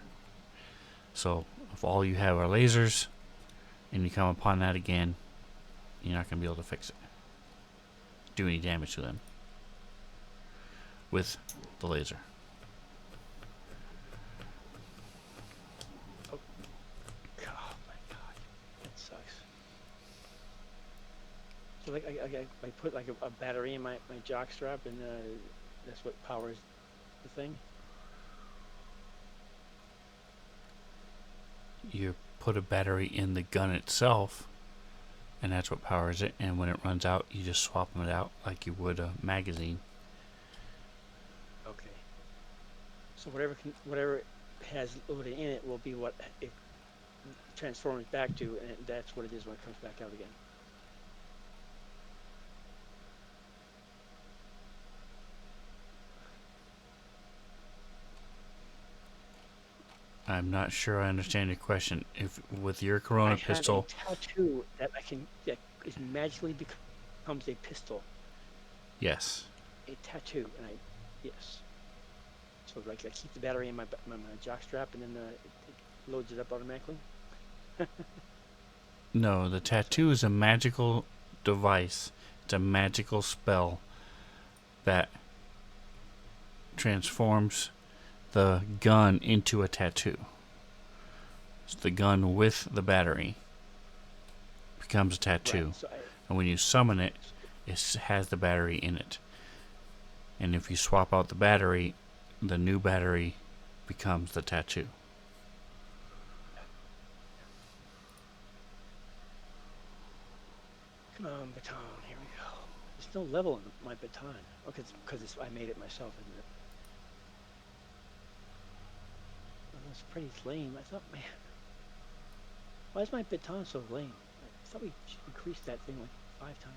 So if all you have are lasers and you come upon that again, you're not going to be able to fix it. Do any damage to them with the laser. oh, oh my god, that sucks. So like I put like a battery in my jock strap, and that's what powers the thing. You put a battery in the gun itself, and that's what powers it. And when it runs out, you just swap it out like you would a magazine. Okay. So whatever it has loaded in it will be what it transforms back to, and that's what it is when it comes back out again. I'm not sure I understand your question. If with your I Corona have a pistol, tattoo that is magically becomes a pistol, yes. a tattoo, and yes. So like I keep the battery in my jock strap, and then it loads it up automatically. No, the tattoo is a magical device. It's a magical spell that transforms the gun into a tattoo. It's the gun with the battery becomes a tattoo. Right. So And when you summon it, it has the battery in it. And if you swap out the battery, the new battery becomes the tattoo. come on, baton. Here we go. There's no level in my baton. Okay, because I made it myself, isn't it? Oh, that's pretty lame. I thought, man, why is my baton so lame? I thought we should increase that thing like 5 times.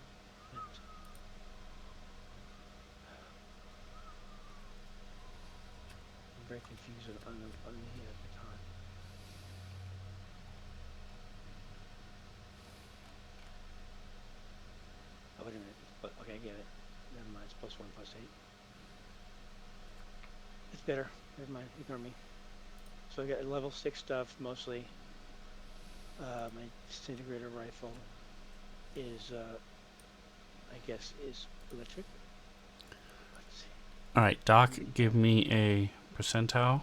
I'm very confused on the baton. Oh, wait a minute. Okay, I get it. Never mind. It's +1/+8. It's better. Never mind. Ignore me. So I got level 6 stuff mostly. My disintegrator rifle is, I guess, is electric. Let's see. Alright, Doc, give me a percentile.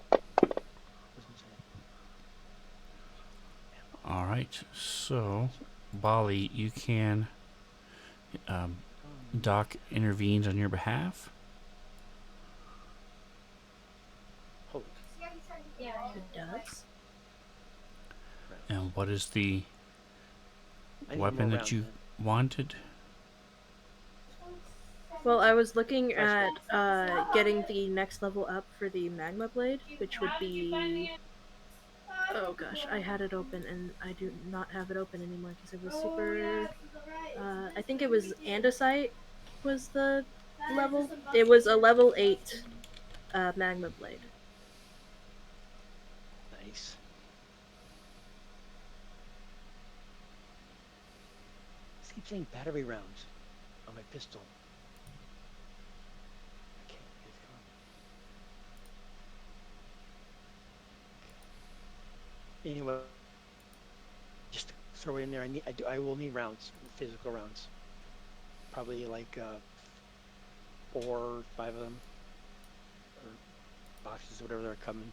Doesn't say. Alright, so, Bali, you can. Doc intervenes on your behalf. Holy. It does. And what is the I need weapon more that rounds, you man. wanted? Well, I was looking That's at getting the next level up for the magma blade, which would be. Oh gosh, I had it open and I do not have it open anymore because it was super. I think it was andesite was the level. It was a level 8 magma blade. nice. This keeps saying battery rounds on my pistol. Okay, come on. Anyway, just throw it in there. I will need rounds, physical rounds. Probably like 4 or 5 of them, or boxes, whatever they're coming.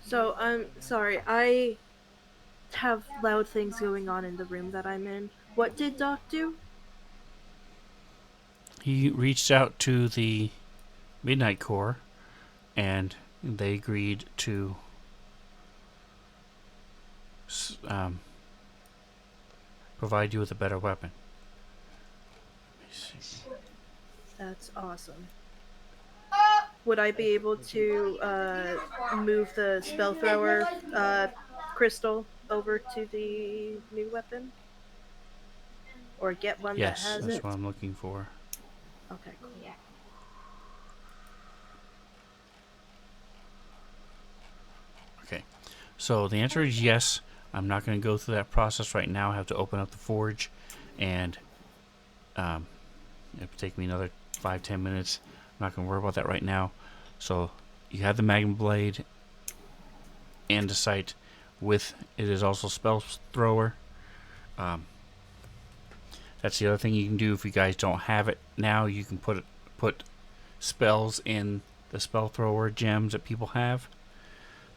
So I'm sorry, I have loud things going on in the room that I'm in. What did Doc do? He reached out to the Midnight Corps, and they agreed to provide you with a better weapon. Let me Nice. That's awesome. Would I be able to move the spell thrower crystal over to the new weapon? Or get one that Yes, has that's it? what I'm looking for. Okay, cool. Okay. So the answer is yes. I'm not going to go through that process right now. I have to open up the forge, and it'll take me another 5-10 minutes. I'm not going to worry about that right now. So you have the magma blade and the sight with it is also spell thrower. That's the other thing you can do if you guys don't have it now. You can put spells in the spell thrower gems that people have,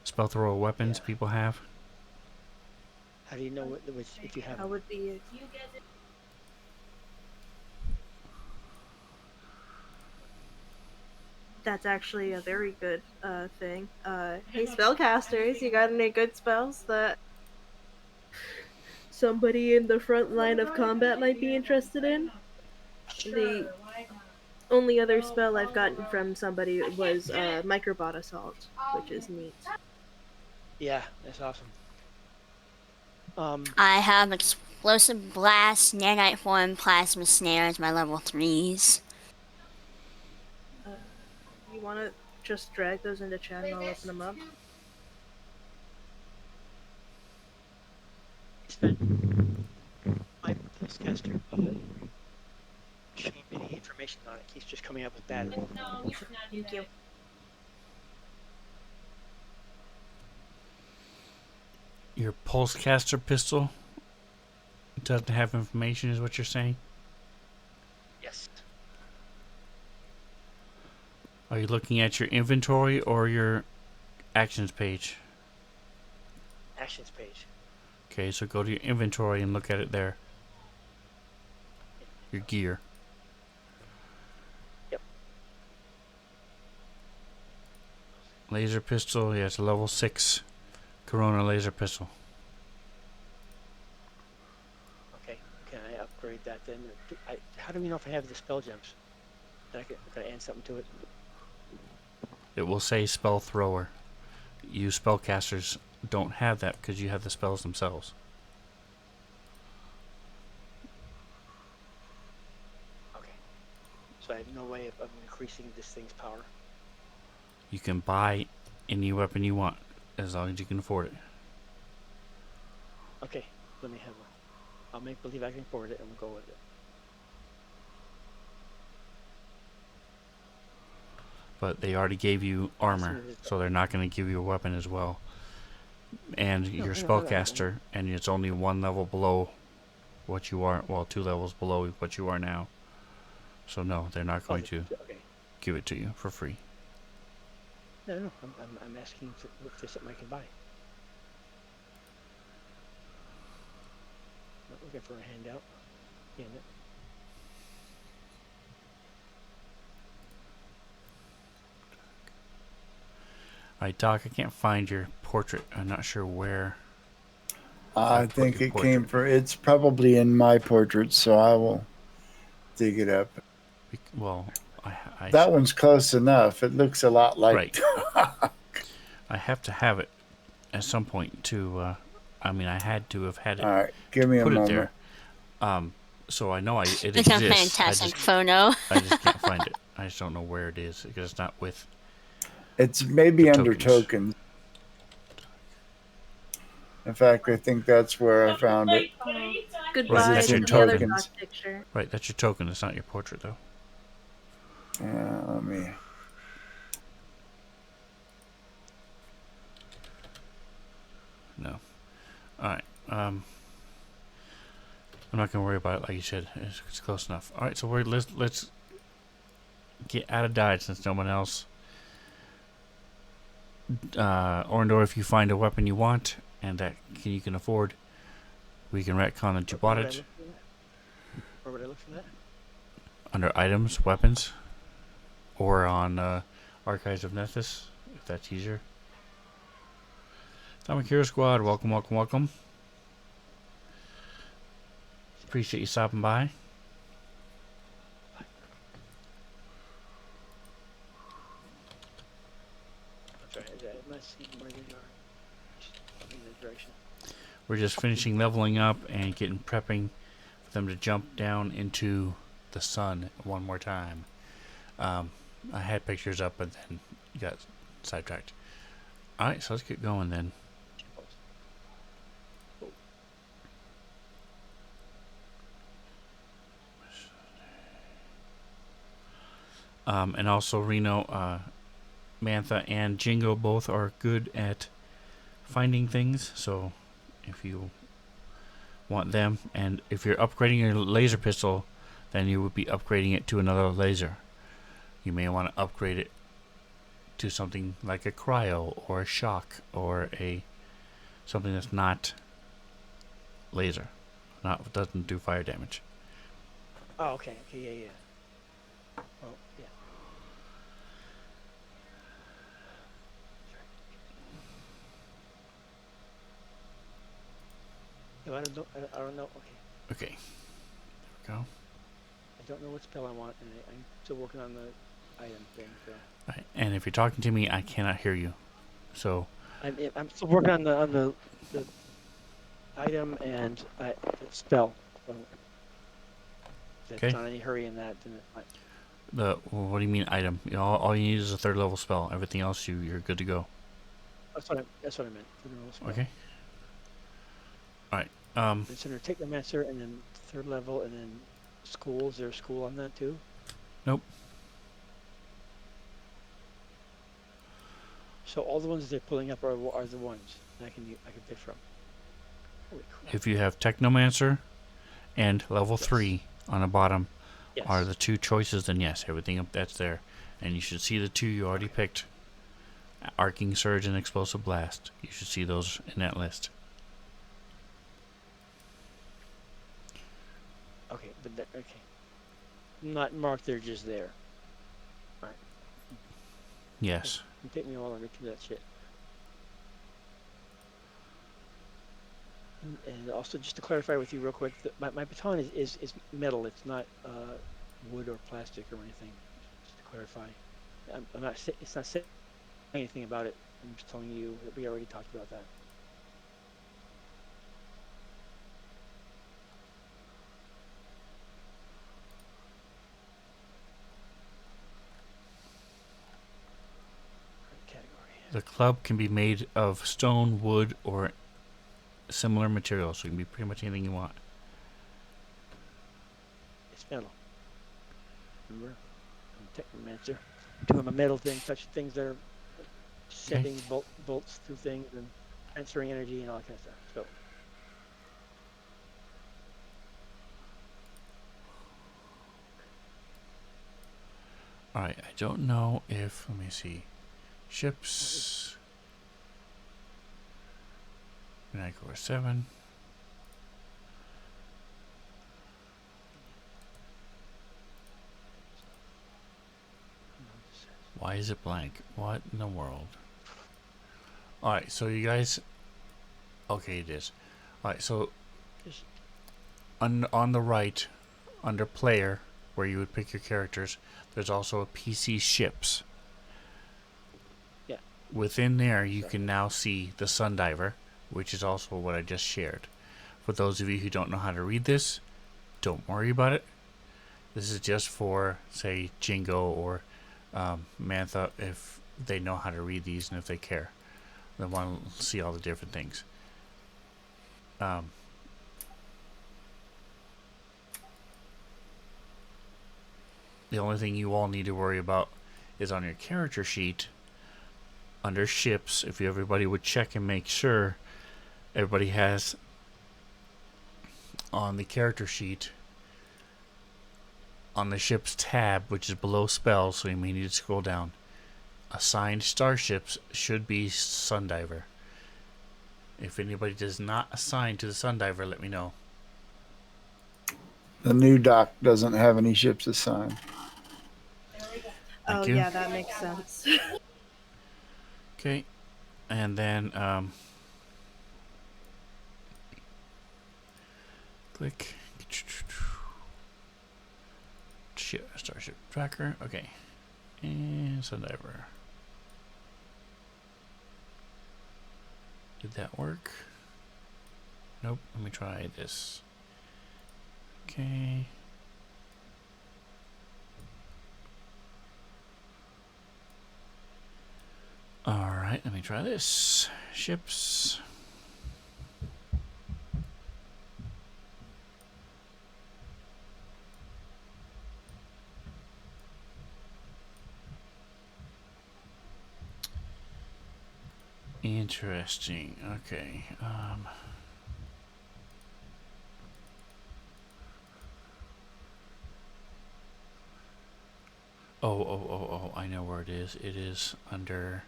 spell thrower weapons Yeah. people have. How do you know which if you have That them? would be. That's actually a very good thing. Hey, spellcasters, you got any good spells that somebody in the front line of combat might be interested in? The only other spell I've gotten from somebody was Microbot Assault, which is neat. Yeah, that's awesome. I have explosive blast, nanite form, plasma snare as my level 3s. Uh, you want to just drag those into chat and I'll open them up? My postcaster showing me any information on it. Keeps just coming up with bad. Thank you. Your pulsecaster pistol doesn't have information, is what you're saying? Yes. Are you looking at your inventory or your actions page? Actions page. Okay, so go to your inventory and look at it there. Your gear. Yep. Laser pistol, yeah, it's a level 6 Corona laser pistol. Okay. Can I upgrade that then? How do we know if I have the spell gems? Can I add something to it? It will say spell thrower. You spellcasters don't have that because you have the spells themselves. Okay. So I have no way of increasing this thing's power. You can buy any weapon you want as long as you can afford it. Okay. Let me have one. I'll make believe I can afford it and we'll go with it. But they already gave you armor, so they're not going to give you a weapon as well. And your spellcaster, and it's only one level below what you are. Well, 2 levels below what you are now. So no, they're not going to give it to you for free. No. I'm asking if there's something I can buy. Not looking for a handout. Damn it. Alright, Doc, I can't find your portrait. I'm not sure where. I think it came from. It's probably in my portrait, so I will dig it up. Well, that one's close enough. It looks a lot like. Right. I have to have it at some point to. I mean, I had to have had it. All right, give me a moment. There. So I know it It's exists. a fantastic photo. I just can't find it. I just don't know where it is because it's not with. It's maybe under tokens. In fact, I think that's where I found it. Goodbye. That's your token. Right, that's your token. It's not your portrait, though. Yeah, let me. No. All right. I'm not gonna worry about it. Like you said, it's close enough. All right. So let's get out of Dodge since no one else. Orndor, if you find a weapon you want and that you can afford, we can retcon that you bought it. Where would I look for that? Under items, weapons, or on Archives of Nethys, if that's easier. Atomic Hero Squad, welcome. Appreciate you stopping by. sorry, I'm not seeing where they are. Just point me in that direction. We're just finishing leveling up and getting prepping for them to jump down into the sun one more time. I had pictures up, but then got sidetracked. All right, so let's get going then. And also Reno, Mantha, and Jingo both are good at finding things. So if you want them, and if you're upgrading your laser pistol, then you would be upgrading it to another laser. You may want to upgrade it to something like a cryo or a shock or a something that's not laser, not doesn't do fire damage. Oh, okay, yeah. Oh, yeah. No, I don't know. Okay. Okay, there we go. I don't know what spell I want, and I'm still working on the item thing. So. All right, and if you're talking to me, I cannot hear you. So I'm still working on the item and the spell. So if there's not any hurry in that, then it might. what do you mean item? You know, all you need is a 3rd level spell. Everything else you're good to go. That's what I meant. Okay. All right. It's under Technomancer and then 3rd level and then school. Is there a school on that too? Nope. So all the ones they're pulling up are the ones that I can pick from. Holy crap. If you have Technomancer and level 3 on the bottom are the 2 choices, then yes, everything up that's there. And you should see the 2 you already picked. Arcing Surge and Explosive Blast. You should see those in that list. Okay, but okay. Not marked, they're just there. Right. Yes. It'll take me a while to get through that shit. And also, just to clarify with you real quick, my baton is metal. It's not wood or plastic or anything. Just to clarify, I'm not. It's not saying anything about it. I'm just telling you that we already talked about that. The club can be made of stone, wood, or similar materials, so it can be pretty much anything you want. It's metal. Remember? I'm Technomancer. Doing my metal thing, touch things that are sending bolts through things and transferring energy and all that kind of stuff. So. Alright, I don't know if, let me see. Ships. Core 7. Why is it blank? What in the world? Alright, so you guys... Okay, it is. Alright, so... On the right, under player, where you would pick your characters, there's also a PC ships. Yeah. Within there, you can now see the Sundiver, which is also what I just shared. For those of you who don't know how to read this, don't worry about it. This is just for, say, Jingo or Mantha, if they know how to read these and if they care. They want to see all the different things. The only thing you all need to worry about is on your character sheet, under ships, if everybody would check and make sure everybody has on the character sheet, on the ship's tab, which is below spells, so you may need to scroll down, assigned starships should be Sundiver. If anybody does not assign to the Sundiver, let me know. The new doc doesn't have any ships assigned. Oh, yeah, that makes sense. Okay, and then click Starship Tracker. Okay, and Sundiver. Did that work? Nope. Let me try this. Okay. Alright, let me try this. Ships. Interesting. Okay. Oh, I know where it is. It is under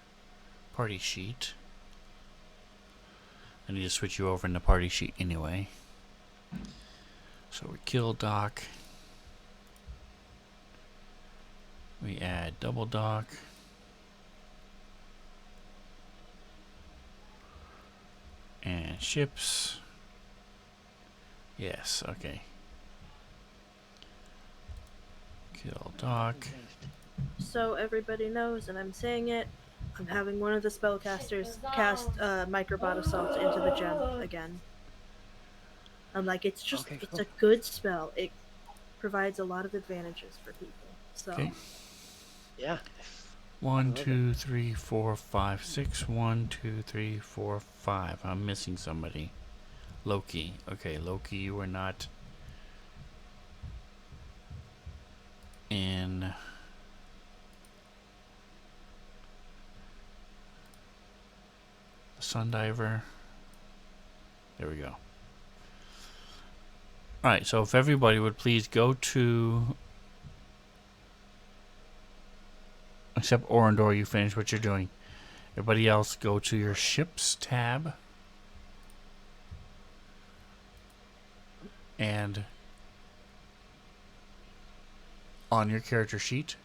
party sheet. I need to switch you over in the party sheet anyway. So we kill dock. We add double dock. And ships. Yes, okay. Kill dock. So everybody knows, and I'm saying it, I'm having one of the spellcasters cast Microbot Assault into the gem again. I'm like, it's just, Okay, it's cool. a good spell. It provides a lot of advantages for people. So, Okay. Yeah. 1, love it. 2, 3, 4, 5, 6. 1, 2, 3, 4, 5. I'm missing somebody. Loki. Okay, Loki, you were not in. Sundiver. There we go. Alright, so if everybody would please go to. Except Orandor, you finished what you're doing. Everybody else, go to your ships tab. And on your character sheet.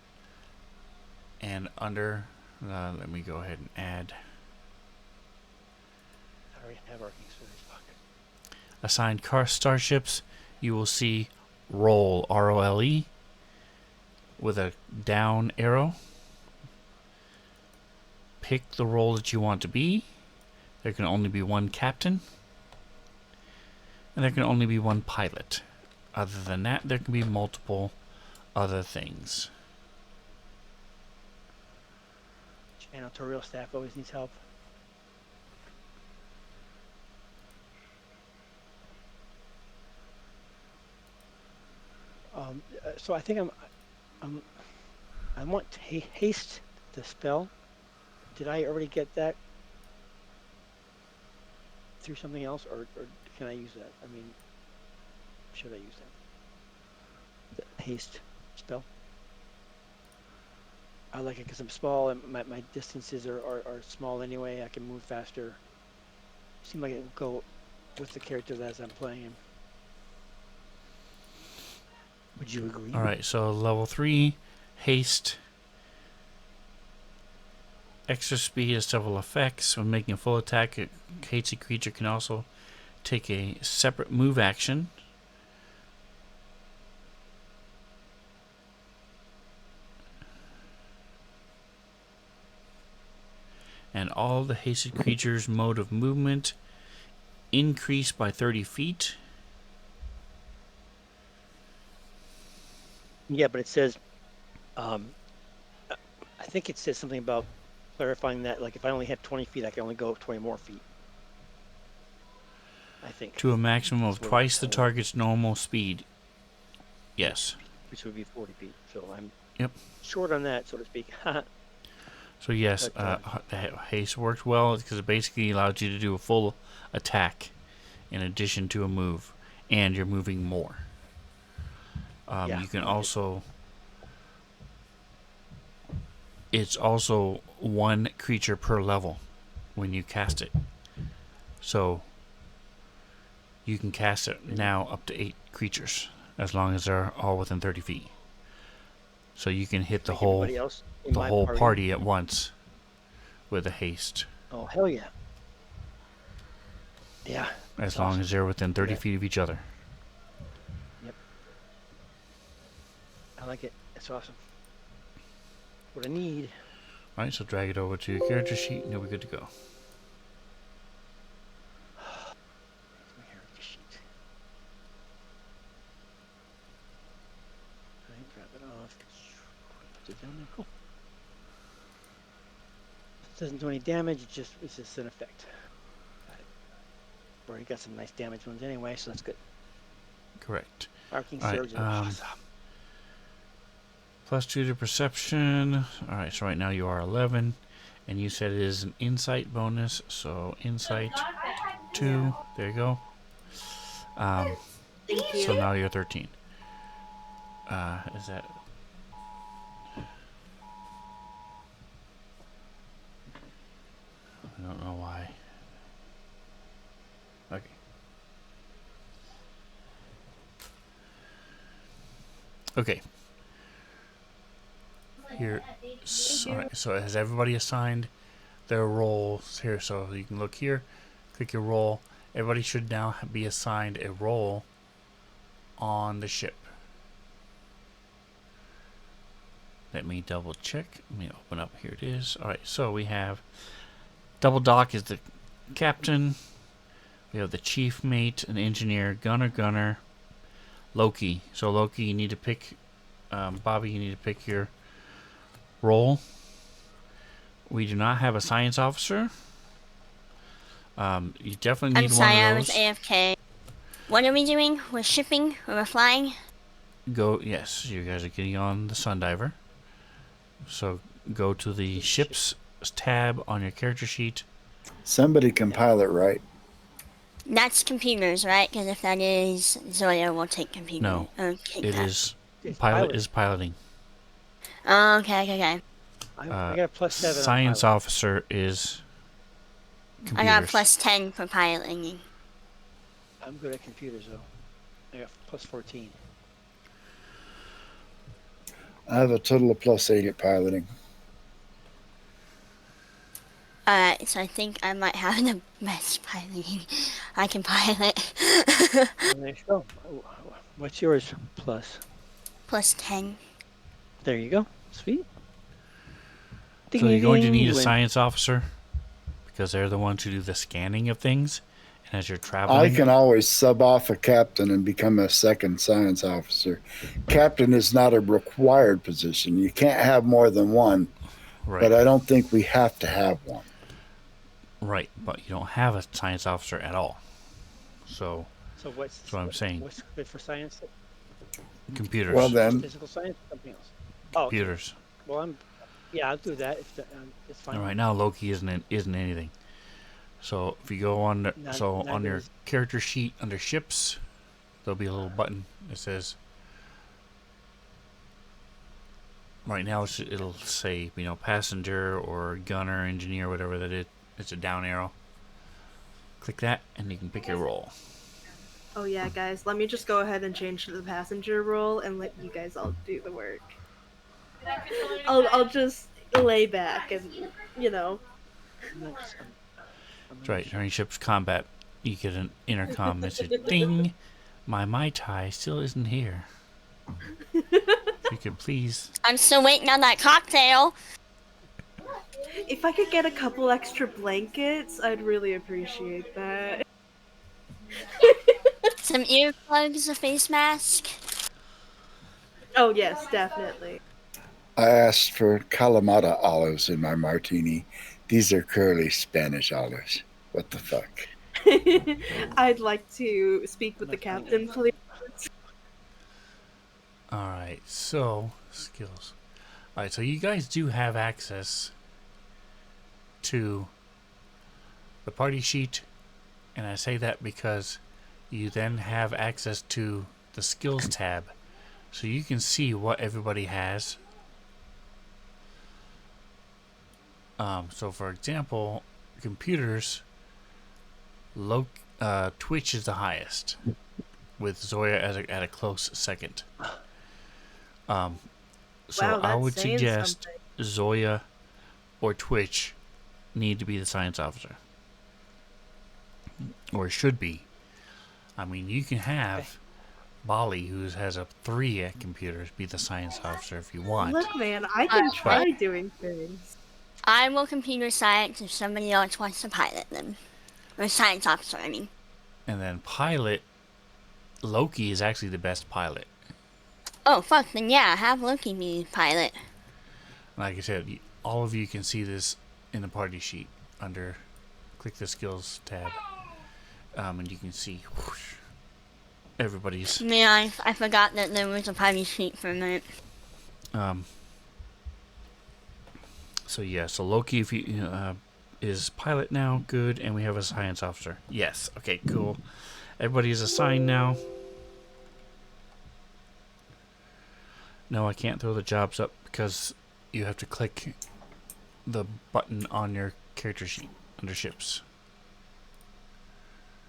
And under. Let me go ahead and add. I already have Arcing Series. Fuck. Assigned starships. You will see role, ROLE, with a down arrow. Pick the role that you want to be. There can only be one captain. And there can only be one pilot. Other than that, there can be multiple other things. Janitorial staff always needs help. So I think I want haste the spell. Did I already get that through something else, or can I use that? I mean, should I use that? The haste spell. I like it because I'm small and my distances are small anyway. I can move faster. Seems like it will go with the character as I'm playing him. Would you agree? Alright, so level 3, haste. Extra speed has several effects. When making a full attack, a hasty creature can also take a separate move action. And all the hasted creatures' mode of movement increase by 30 feet. Yeah, but it says, I think it says something about clarifying that, like if I only have 20 feet, I can only go 20 more feet. I think. To a maximum That's of what twice it the says. target's normal speed. Yes. Which would be 40 feet. So I'm Yep. short on that, so to speak. So yes, But, the haste worked well because it basically allows you to do a full attack in addition to a move, and you're moving more. Yeah, You can okay. also. It's also one creature per level when you cast it. So you can cast it now up to 8 creatures as long as they're all within 30 feet. So you can hit the Like whole everybody else in my party at once with a haste. Oh, hell yeah. Yeah. As long as they're within 30 feet of each other. Yep. I like it. It's awesome. What I need. Alright, so drag it over to your character sheet and you'll be good to go. Put it down there. Cool. It doesn't do any damage. It's just an effect. Got it. Already got some nice damage ones anyway, so that's good. Correct. Arcing All right, Surge are awesome. +2 to perception. All right, so right now you are 11, and you said it is an insight bonus. So insight 2. There you go. Thank you. So now you're 13. Is that? I don't know why. Okay. Okay. Here. Alright, so has everybody assigned their roles here? So you can look here, click your role. Everybody should now be assigned a role on the ship. Let me double check. Let me open up. Here it is. Alright, so we have Double Dock is the captain. We have the chief mate, an engineer, gunner, Loki. So Loki, you need to pick, Bobby, you need to pick your role. We do not have a science officer. You definitely need I'm sorry, one I of was those. AFK. What are we doing? We're shipping? We're flying? Yes, you guys are getting on the Sundiver. So go to the ships tab on your character sheet. Somebody can pilot, right? That's computers, right? Because if that is, Zoya will take computer. No, Okay, it is It's pilot piloting. is piloting. Oh, okay. I got a +7 Science on pilot. officer is I computers. got +10 for piloting. I'm good at computers though. I got +14. I have a total of +8 at piloting. Alright, so I think I might have the best piloting. I can pilot. And there you go. What's yours? Plus. +10. There you go. Sweet. So you're going to need a You win. science officer because they're the ones who do the scanning of things. And as you're I traveling, can always sub off a captain and become a second science officer. Captain is not a required position. You can't have more than one, right? but I don't think we have to have one. Right, but you don't have a science officer at all. So So what's that's what I'm saying. What's good for science? Computers. Well, then, Physical science or something else? Oh, okay. computers. Well, yeah, I'll do that. If it's fine. And right now, Loki isn't anything. So if you go on, on your character sheet under ships, there'll be a little button that says. Right now, it'll say passenger or gunner, engineer, whatever that is. It's a down arrow. Click that, and you can pick your role. Oh yeah, guys, let me just go ahead and change to the passenger role and let you guys all do the work. I'll just lay back and That's right. During ship's combat, you get an intercom message. Ding! My Mai Tai still isn't here. If you could please. I'm still waiting on that cocktail. If I could get a couple extra blankets, I'd really appreciate that. Some earplugs, a face mask. Oh yes, definitely. I asked for Kalamata olives in my martini. These are curly Spanish olives. What the fuck? I'd like to speak with the captain, please. Alright, so, skills. Alright, so you guys do have access to the party sheet, and I say that because you then have access to the skills tab, so you can see what everybody has. So for example, computers, Twitch is the highest, with Zoya at a close second. So Wow, I would that's saying suggest something. Zoya or Twitch need to be the science officer. Or should be. I mean, you can have Bali, who has a 3 at computers, be the science officer if you want. Look, man, I can try doing things. I will computer science if somebody else wants to pilot them. Or science officer, I mean. And then pilot, Loki is actually the best pilot. Oh, fuck, then yeah, have Loki be pilot. Like I said, all of you can see this in the party sheet under. Click the skills tab, and you can see whoosh, everybody's. Yeah, I forgot that there was a party sheet for a minute. Um, so yeah, so Loki, if you is pilot now, good, and we have a science officer. Yes, okay, cool. Everybody is assigned now. No, I can't throw the jobs up because you have to click the button on your character sheet under ships.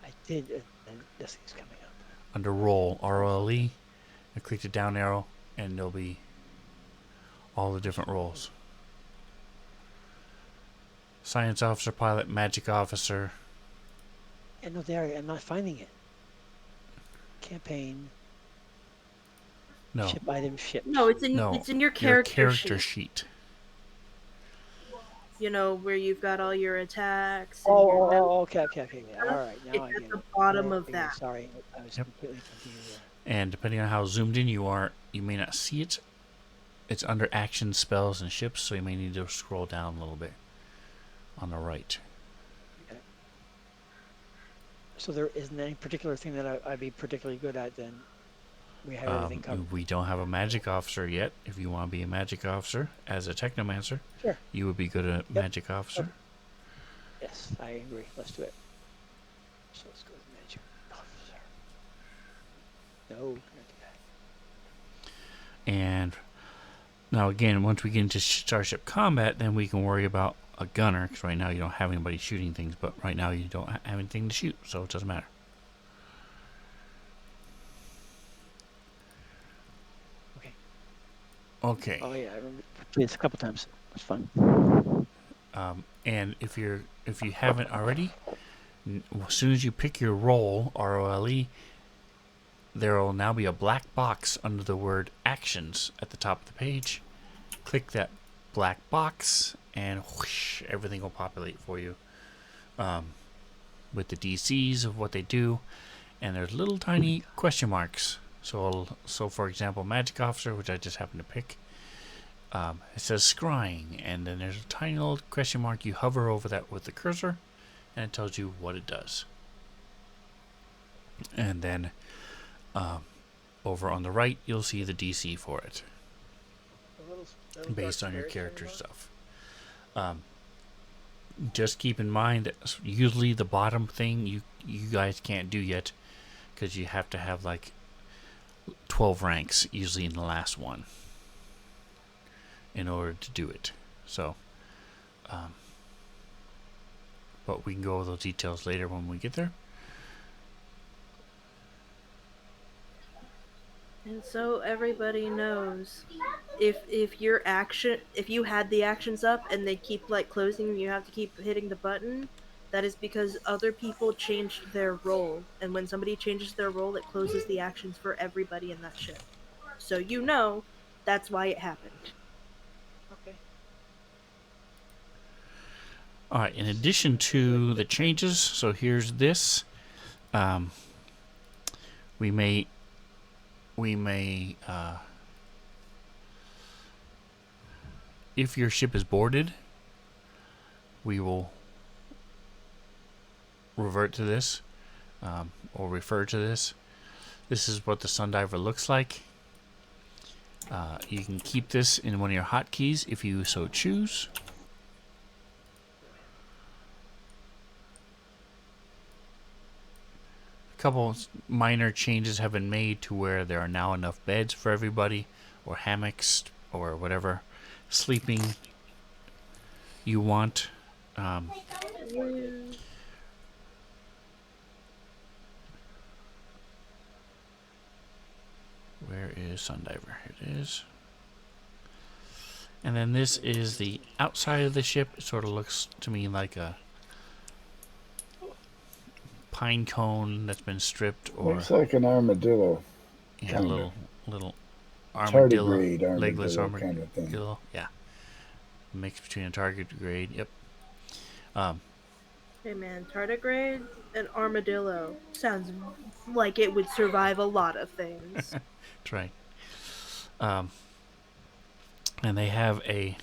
I did, and this thing's coming up. Under role, ROLE, and click the down arrow, and there'll be all the different roles. Science officer, pilot, magic officer. Yeah, no, there. I'm not finding it. Campaign. No, Ship item. Ship. No, it's in no, it's in your character, sheet. You know, where you've got all your attacks and Oh, your oh, notes. oh, okay. Yeah. All right, now It's I at get the it. bottom Now of I get it. that. Sorry, I was Yep. completely confused there. And depending on how zoomed in you are, you may not see it. It's under action, spells, and ships, so you may need to scroll down a little bit on the right. Okay. So there isn't any particular thing that I'd be particularly good at then. We have everything covered. We don't have a magic officer yet. If you want to be a magic officer as a technomancer, Sure. you would be good at magic officer. Okay. Yes, I agree. Let's do it. So let's go with magic officer. No, can't do that. And now again, once we get into Starship Combat, then we can worry about a gunner, because right now you don't have anybody shooting things, but right now you don't have anything to shoot, so it doesn't matter. Okay. Okay. Oh yeah, I remember played this a couple times. It's fun. And if you haven't already, as soon as you pick your role, ROLE, there will now be a black box under the word actions at the top of the page. Click that black box, and whoosh, everything will populate for you with the DCs of what they do, and there's little tiny question marks. So for example, Magic Officer, which I just happened to pick, it says scrying, and then there's a tiny little question mark. You hover over that with the cursor, and it tells you what it does. And then over on the right, you'll see the DC for it, based on your character stuff. Just keep in mind that usually the bottom thing you guys can't do yet, because you have to have like 12 ranks usually in the last one in order to do it. So but we can go over those details later when we get there. And so everybody knows, if you had the actions up and they keep like closing and you have to keep hitting the button, that is because other people changed their role, and when somebody changes their role, it closes the actions for everybody in that ship. So you know that's why it happened. Okay. All right, in addition to the changes, so here's this. We may if your ship is boarded, we will revert to this or refer to this. This is what the Sundiver looks like. You can keep this in one of your hotkeys if you so choose. A couple minor changes have been made to where there are now enough beds for everybody, or hammocks, or whatever sleeping you want. Where is Sundiver? Here it is. And then this is the outside of the ship. It sort of looks to me like a pine cone that's been stripped, or Looks like an armadillo. yeah, little Tardigrade armadillo, legless armadillo kind of thing. armadillo. Yeah, mix between a tardigrade. Yep. Hey man, tardigrade and armadillo sounds like it would survive a lot of things. That's right. And they have a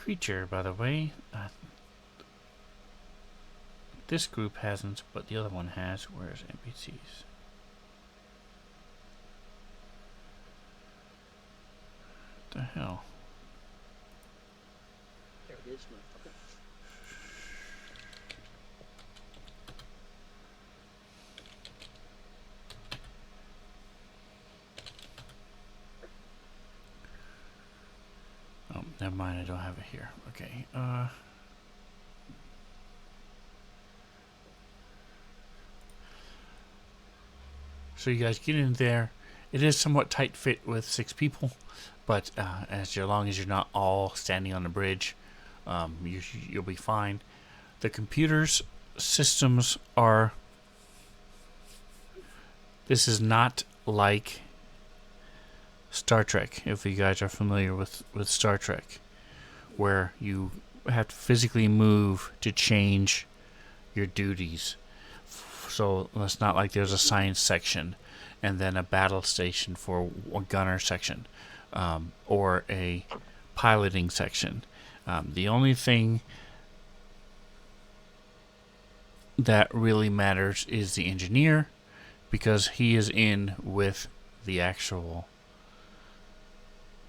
creature, by the way. This group hasn't, but the other one has. Where's NPCs? What the hell? There it is, motherfucker. Oh, never mind. I don't have it here. Okay. So you guys get in there. It is somewhat tight fit with 6 people, but as long as you're not all standing on the bridge, you'll be fine. The computers systems are. This is not like Star Trek, if you guys are familiar with Star Trek, where you have to physically move to change your duties. So it's not like there's a science section and then a battle station for a gunner section, or a piloting section. The only thing that really matters is the engineer, because he is in with the actual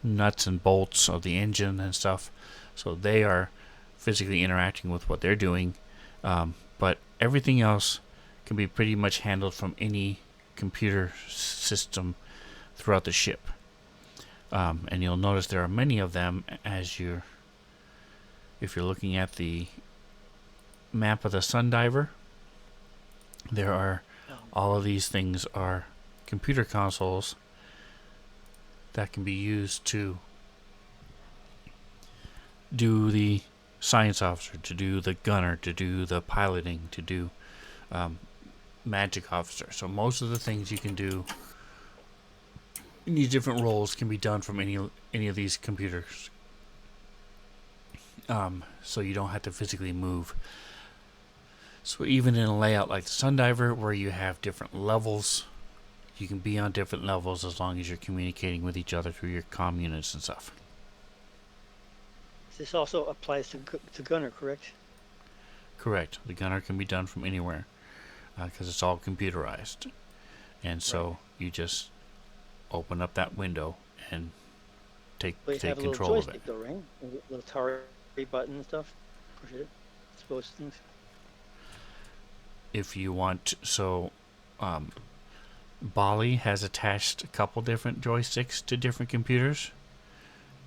nuts and bolts of the engine and stuff. So they are physically interacting with what they're doing. But everything else can be pretty much handled from any computer system throughout the ship. And you'll notice there are many of them if you're looking at the map of the Sundiver. There are all of these things are computer consoles that can be used to do the science officer, to do the gunner, to do the piloting, to do magic officer. So most of the things you can do in these different roles can be done from any of these computers. So you don't have to physically move. So even in a layout like the Sundiver, where you have different levels, you can be on different levels as long as you're communicating with each other through your comm units and stuff. This also applies to gunner, correct? Correct. The gunner can be done from anywhere, because it's all computerized. And so you just open up that window and take control of it. Though, right? A little tower button and stuff. Push it. Expose things. If you want, Bali has attached a couple different joysticks to different computers,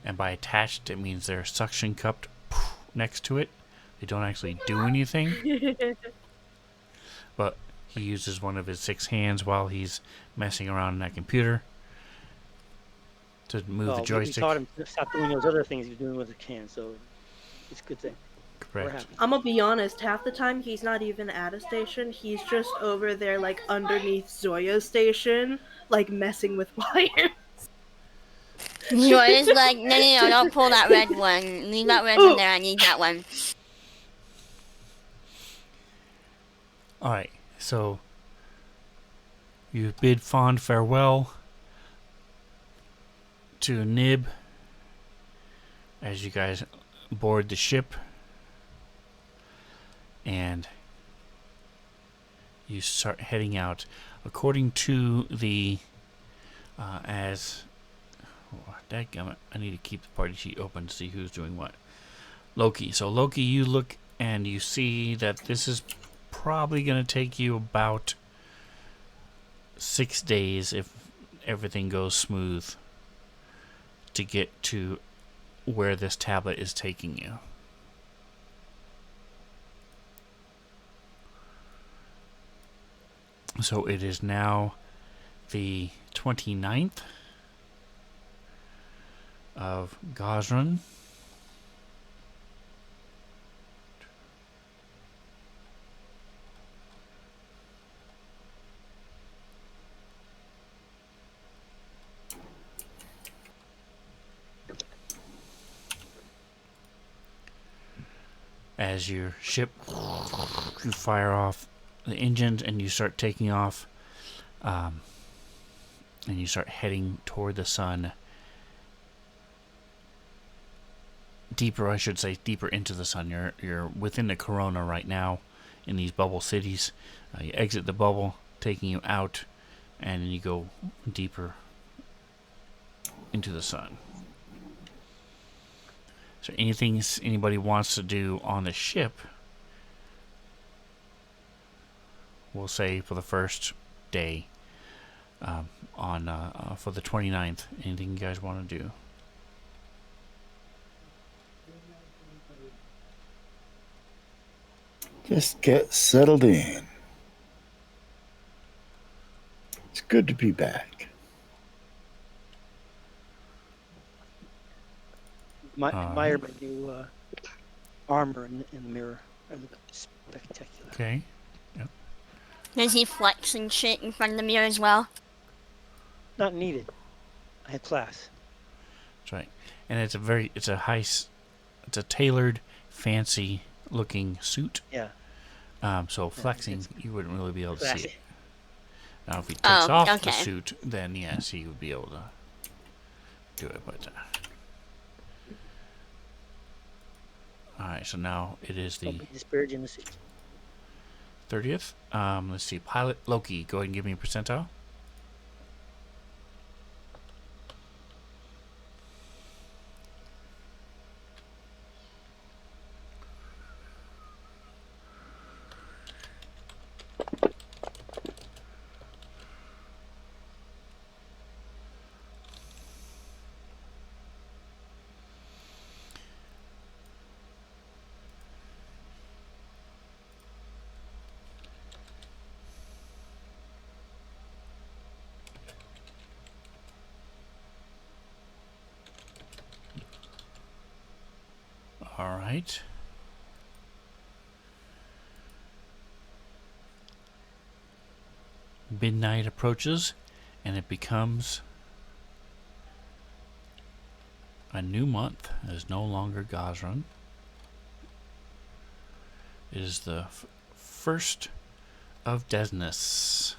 and by attached it means they're suction cupped next to it. They don't actually do anything, but he uses one of his 6 hands while he's messing around in that computer to move the joystick. We taught him to stop doing those other things he's doing with the can, so it's a good thing. Correct. I'm gonna be honest, half the time he's not even at a station, he's just over there, like, underneath Zoya's station, like, messing with wires. Zoya's like, no, don't pull that red one. Leave that red one there, I need that one. Alright, so you bid fond farewell to Nib as you guys board the ship, and you start heading out. According to the dadgummit, I need to keep the party sheet open to see who's doing what. Loki. So Loki, you look and you see that this is probably going to take you about 6 days, if everything goes smooth, to get to where this tablet is taking you. So it is now the 29th of Gazran. As your ship, you fire off the engines and you start taking off, and you start heading toward the sun. deeper, I should say, deeper into the sun. You're within the corona right now in these bubble cities. You exit the bubble, taking you out, and you go deeper into the sun. So anything anybody wants to do on the ship, we'll say for the first day, for the 29th, anything you guys want to do? Just get settled in. It's good to be back. Admire my new armor in the mirror. I look spectacular. Okay. Is he flexing shit in front of the mirror as well? Not needed. I have class. That's right. And it's a tailored, fancy looking suit. Yeah. So flexing, you wouldn't really be able to see it. Now, if he takes off the suit, then yes, he would be able to do it. But all right, so now it is the disparaging the suit. 30th. Let's see, Pilot Loki. Go ahead and give me a percentile. All right. Midnight approaches, and it becomes a new month. It is no longer Gazran. It is the first of Desnus.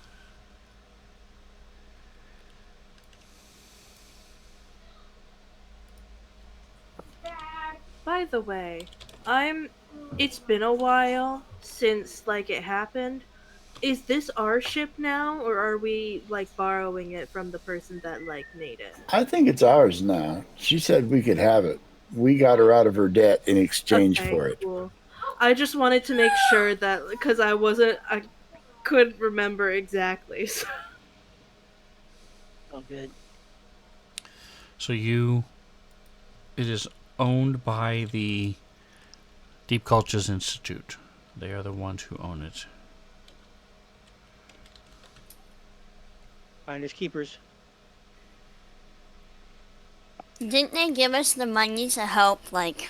By the way, it's been a while since like it happened. Is this our ship now, or are we like borrowing it from the person that like made it? I think it's ours now. She said we could have it. We got her out of her debt in exchange for it. Cool. I just wanted to make sure that because I couldn't remember exactly. So. Oh, good. So it is owned by the Deep Cultures Institute. They are the ones who own it. Finders keepers. Didn't they give us the money to help, like,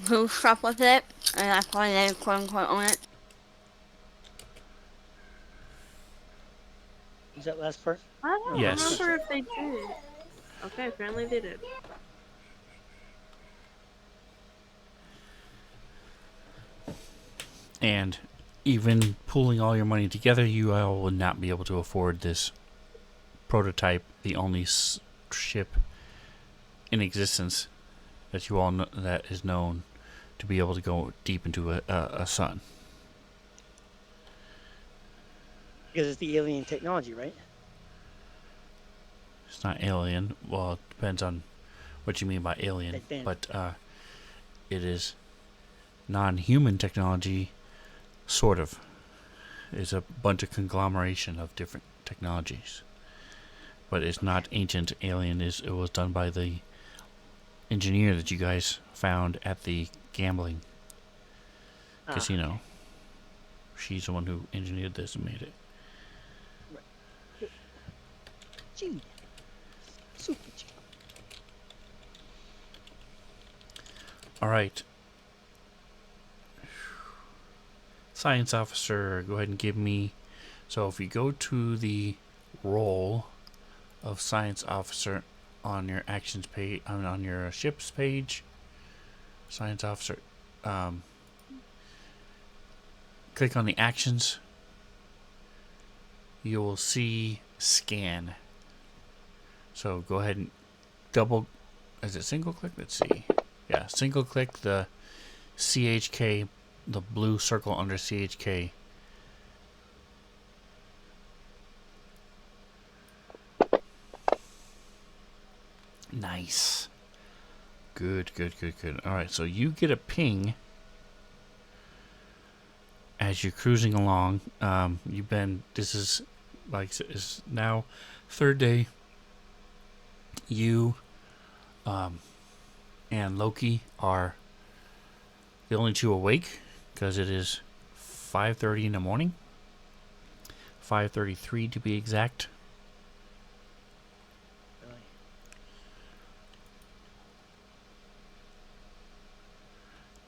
goof up with it? And that's why they quote unquote own it? Is that last part? I don't Yes. remember if they did. Okay, apparently they did. And even pooling all your money together, you all would not be able to afford this prototype, the only ship in existence that you all know, that is known to be able to go deep into a sun. Because it's the alien technology, right? It's not alien. Well, it depends on what you mean by alien. But it is non-human technology, sort of. It's a bunch of conglomeration of different technologies. But it's not ancient alien. It was done by the engineer that you guys found at the gambling casino. She's the one who engineered this and made it. Gee. Super G. All right. Science officer, go ahead and give me. So if you go to the role of science officer on your actions page, on your ship's page, science officer, click on the actions. You will see scan. So go ahead and double. Is it single click? Let's see. Yeah, single click the CHK, the blue circle under CHK. Nice. Good. Alright, so you get a ping as you're cruising along. This is like, is now third day. You and Loki are the only two awake because it is 5:30 in the morning. 5:33 to be exact. Really?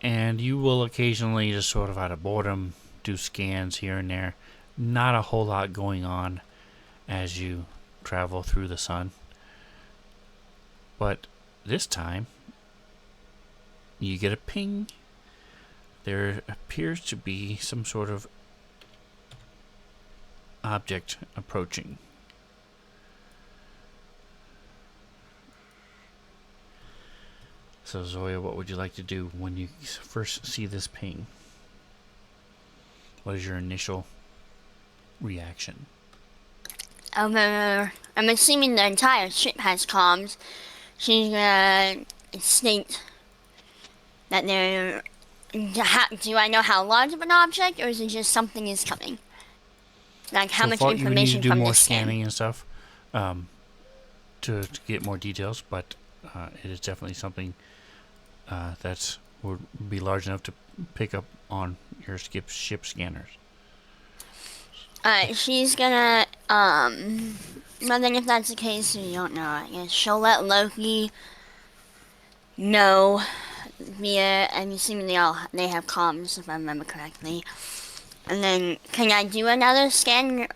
And you will occasionally, just sort of out of boredom, do scans here and there. Not a whole lot going on as you travel through the sun. But this time, you get a ping. There appears to be some sort of object approaching. So Zoya, what would you like to do when you first see this ping? What is your initial reaction? I'm assuming the entire ship has comms. She's gonna state that there. Do I know how large of an object, or is it just something is coming? Like how So much far, you would need to information do from more this scan? scanning and stuff to get more details, but it is definitely something that would be large enough to pick up on your ship scanners. Alright, she's gonna, but then if that's the case, we don't know, I guess she'll let Loki know via, I'm assuming they have comms, if I remember correctly. And then, can I do another scan? You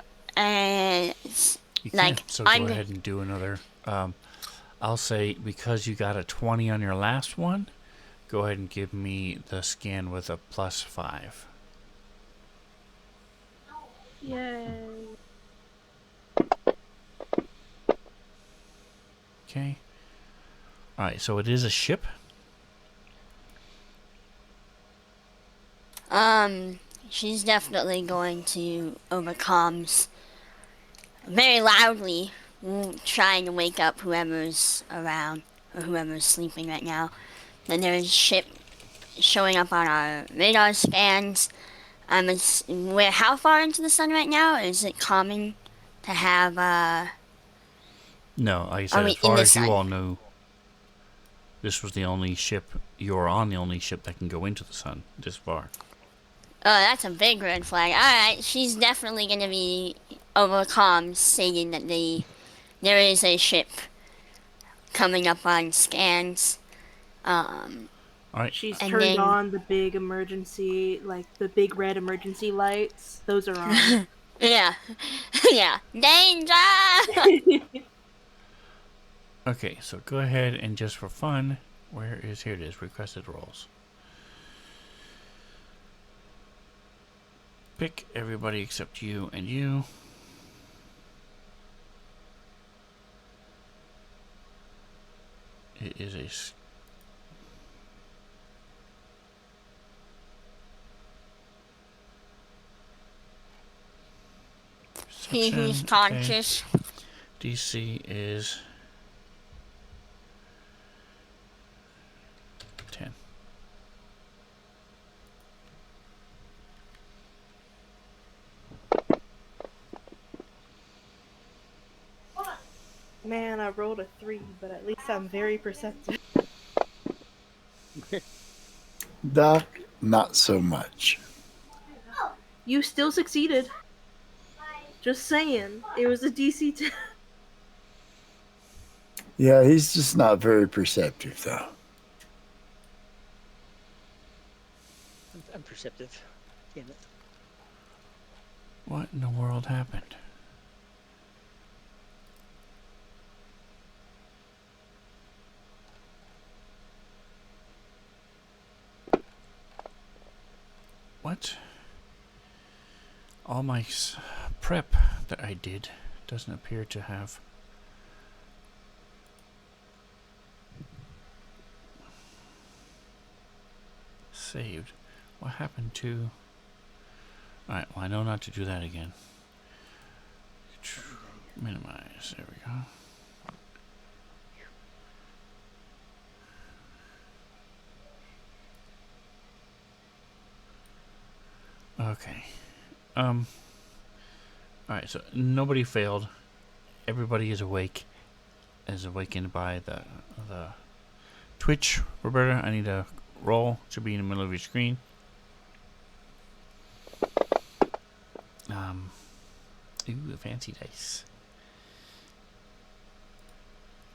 can, so go ahead and do another. I'll say, because you got a 20 on your last one, go ahead and give me the scan with a +5. Yay. Okay. Alright, so it is a ship. She's definitely going to over comms very loudly, trying to wake up whoever's around or whoever's sleeping right now. Then there's a ship showing up on our radar scans. We're how far into the sun right now? Is it common to have No, like I said, we as far in the as you sun? all knew, this was the only ship, you're on the only ship that can go into the sun this far. Oh, that's a big red flag. Alright, she's definitely gonna be over comms saying that there is a ship coming up on scans. Alright, She's And turned then- on the big emergency, like the big red emergency lights. Those are on. Yeah. Yeah. Danger! okay, so go ahead and just for fun, here it is, requested roles. Pick everybody except you and you. It is a He's conscious. Okay. DC is 10. Man, I rolled a 3, but at least I'm very perceptive. Doc, not so much. You still succeeded. Just saying. It was a DC 10. Yeah, he's just not very perceptive, though. I'm perceptive. Damn it. What in the world happened? What? All my prep that I did doesn't appear to have. saved. What happened to... Alright, well, I know not to do that again. Minimize. There we go. Okay. Alright, so nobody failed. Everybody is awake. Is awakened by the Twitch. Roberta, I need a roll. Should be in the middle of your screen. Ooh, fancy dice.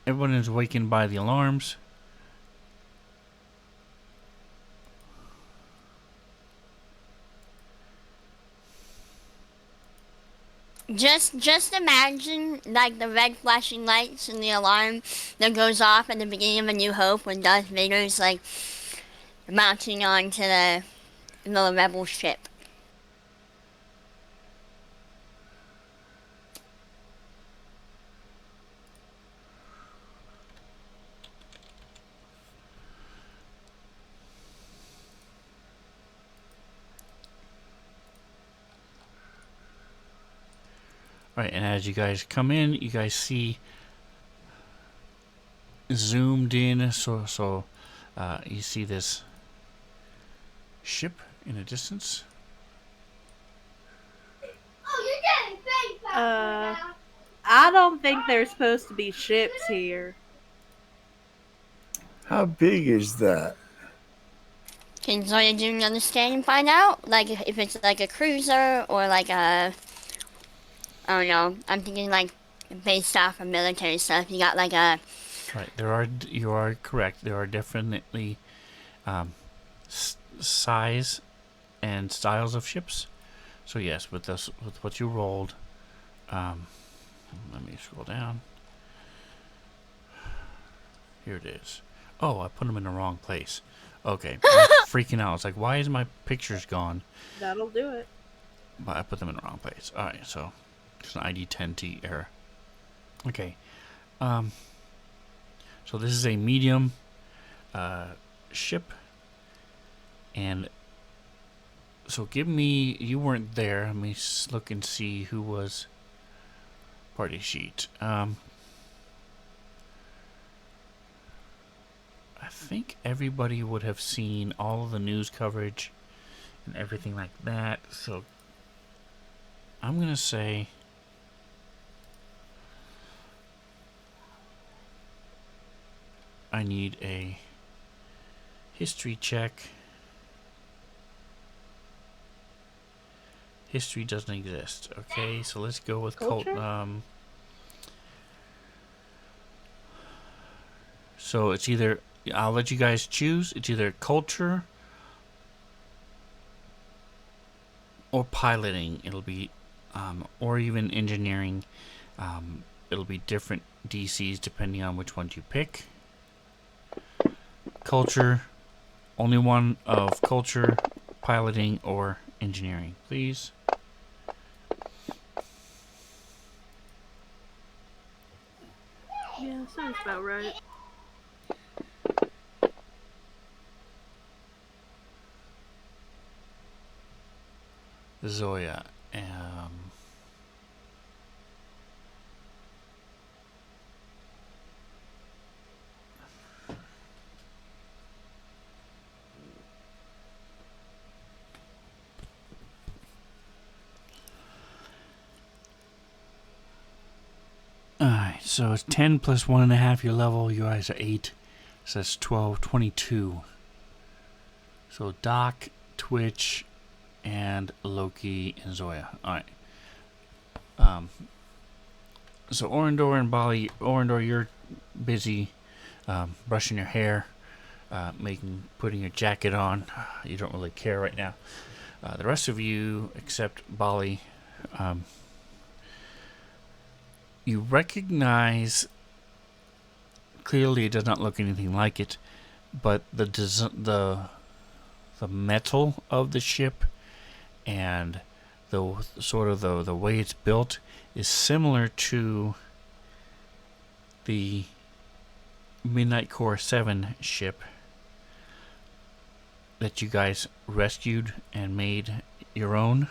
Everyone is awakened by the alarms. Just imagine like the red flashing lights and the alarm that goes off at the beginning of A New Hope when Darth Vader's like mounting onto the rebel ship. Right, and as you guys come in, you guys see zoomed in, so you see this ship in the distance. I don't think there's supposed to be ships here. How big is that? Can Zoya do an understand and find out? Like if it's like a cruiser or like a... I don't know. I'm thinking like based off of military stuff. You got like a... Right, you are correct. There are definitely size and styles of ships. So yes, with what you rolled, let me scroll down. Here it is. Oh, I put them in the wrong place. Okay, I'm freaking out. It's like, why is my pictures gone? That'll do it. But I put them in the wrong place. All right, so it's an ID10T error. Okay. So this is a medium ship, and so give me. You weren't there. Let me look and see who was party sheet. I think everybody would have seen all of the news coverage and everything like that. So I'm gonna say. I need a history check. History doesn't exist. Okay, so let's go with Culture? So it's either, I'll let you guys choose. It's either culture or piloting. It'll be, or even engineering. It'll be different DCs depending on which ones you pick. Culture, only one of culture, piloting, or engineering, please. Yeah, sounds about right. Zoya. Alright, so it's 10 plus 1.5 your level. You guys are 8. So that's 12, 22. So Doc, Twitch, and Loki and Zoya. Alright. So Orindor and Bali. Orindor, you're busy brushing your hair, putting your jacket on. You don't really care right now. The rest of you, except Bali, you recognize, clearly it does not look anything like it, but the metal of the ship and the sort of the way it's built is similar to the Midnight Core 7 ship, that you guys rescued and made your own.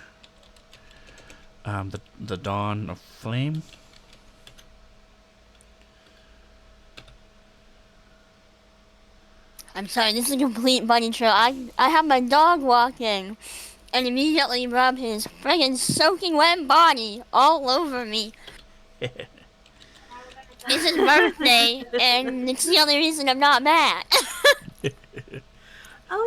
The Dawn of Flame. I'm sorry, this is a complete bunny trail. I have my dog walking and immediately rub his friggin' soaking wet body all over me. It's his birthday, and it's the only reason I'm not mad. Oh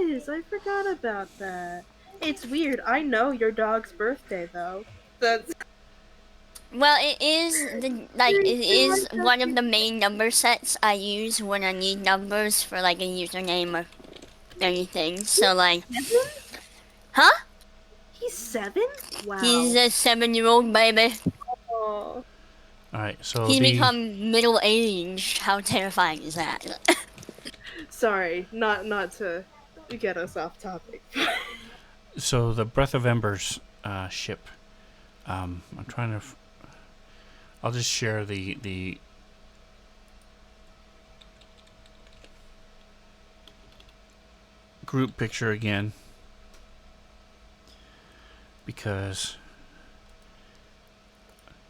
yeah, it is. I forgot about that. It's weird. I know your dog's birthday though. That's Well, it is it seriously is like one of that. the main number sets I use when I need numbers for like a username or anything. So like, 7? huh? He's 7? He's Wow. a 7-year-old baby. Oh. Alright, so He's the become middle aged. How terrifying is that? Sorry, not to get us off topic. Breath of Embers ship. I'm trying to. I'll just share the group picture again because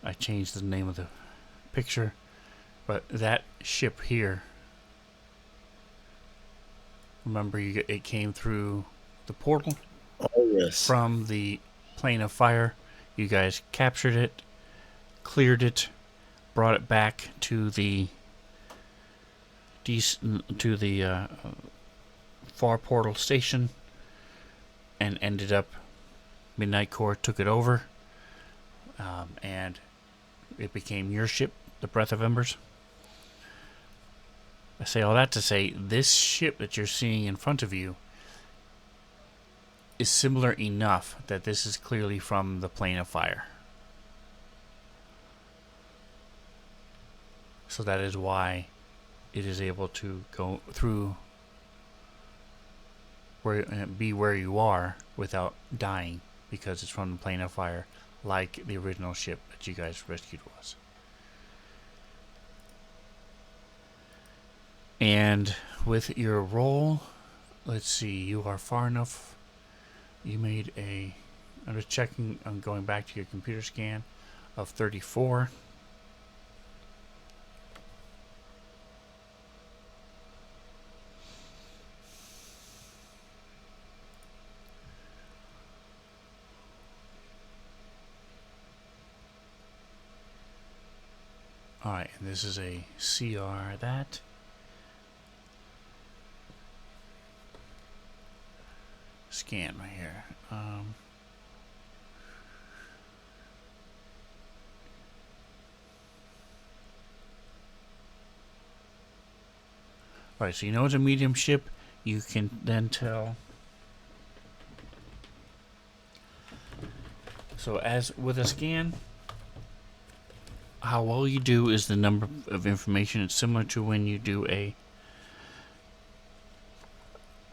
I changed the name of the picture. But that ship here, remember, it came through the portal Oh, yes. from the plane of fire. You guys captured it, cleared it, brought it back to the far portal station, and ended up. Midnight Corps took it over, and it became your ship, the Breath of Embers. I say all that to say this ship that you're seeing in front of you is similar enough that this is clearly from the plane of fire. So that is why it is able to go through where you are without dying, because it's from the plane of fire, like the original ship that you guys rescued was. And with your roll, let's see, you are far enough. You made a. I'm just checking. I'm going back to your computer scan of 34. Alright, and this is a CR that. Scan right here. Alright, so you know it's a medium ship. You can then tell. So as with a scan, how well you do is the number of information. It's similar to when you do a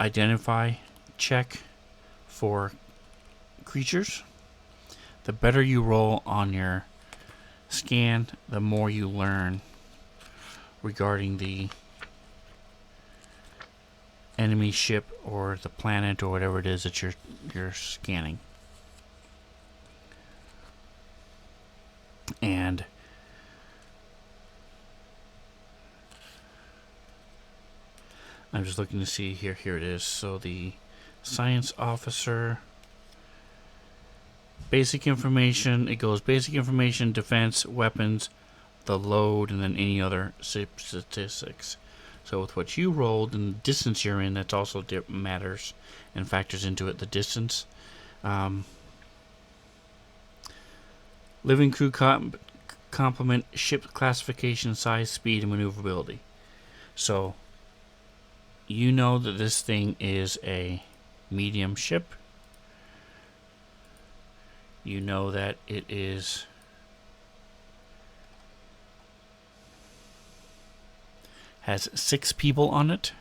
identify check for creatures. The better you roll on your scan, the more you learn regarding the enemy ship or the planet or whatever it is that you're scanning. And I'm just looking to see here. Here it is. So the science officer, basic information. It goes basic information, defense, weapons, the load, and then any other statistics. So with what you rolled and the distance you're in, that's also matters and factors into it. The distance. Living crew complement, ship classification, size, speed, and maneuverability. So you know that this thing is a medium ship. You know that it has 6 people on it.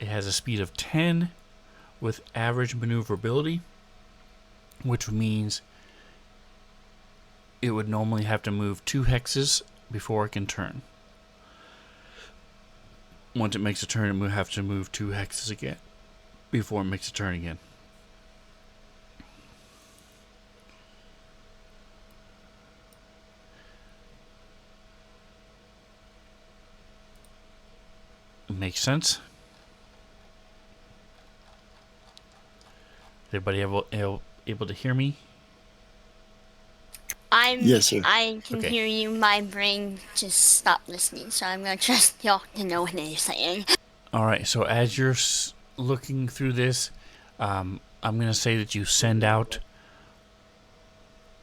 It has a speed of 10 with average maneuverability, which means it would normally have to move 2 hexes before it can turn. Once it makes a turn, it will have to move 2 hexes again before it makes a turn again. Makes sense? Everybody able to hear me? Yes, sir. I can Okay. hear you. My brain just stopped listening, so I'm gonna trust y'all to know what they're saying. All right. So as you're looking through this, I'm going to say that you send out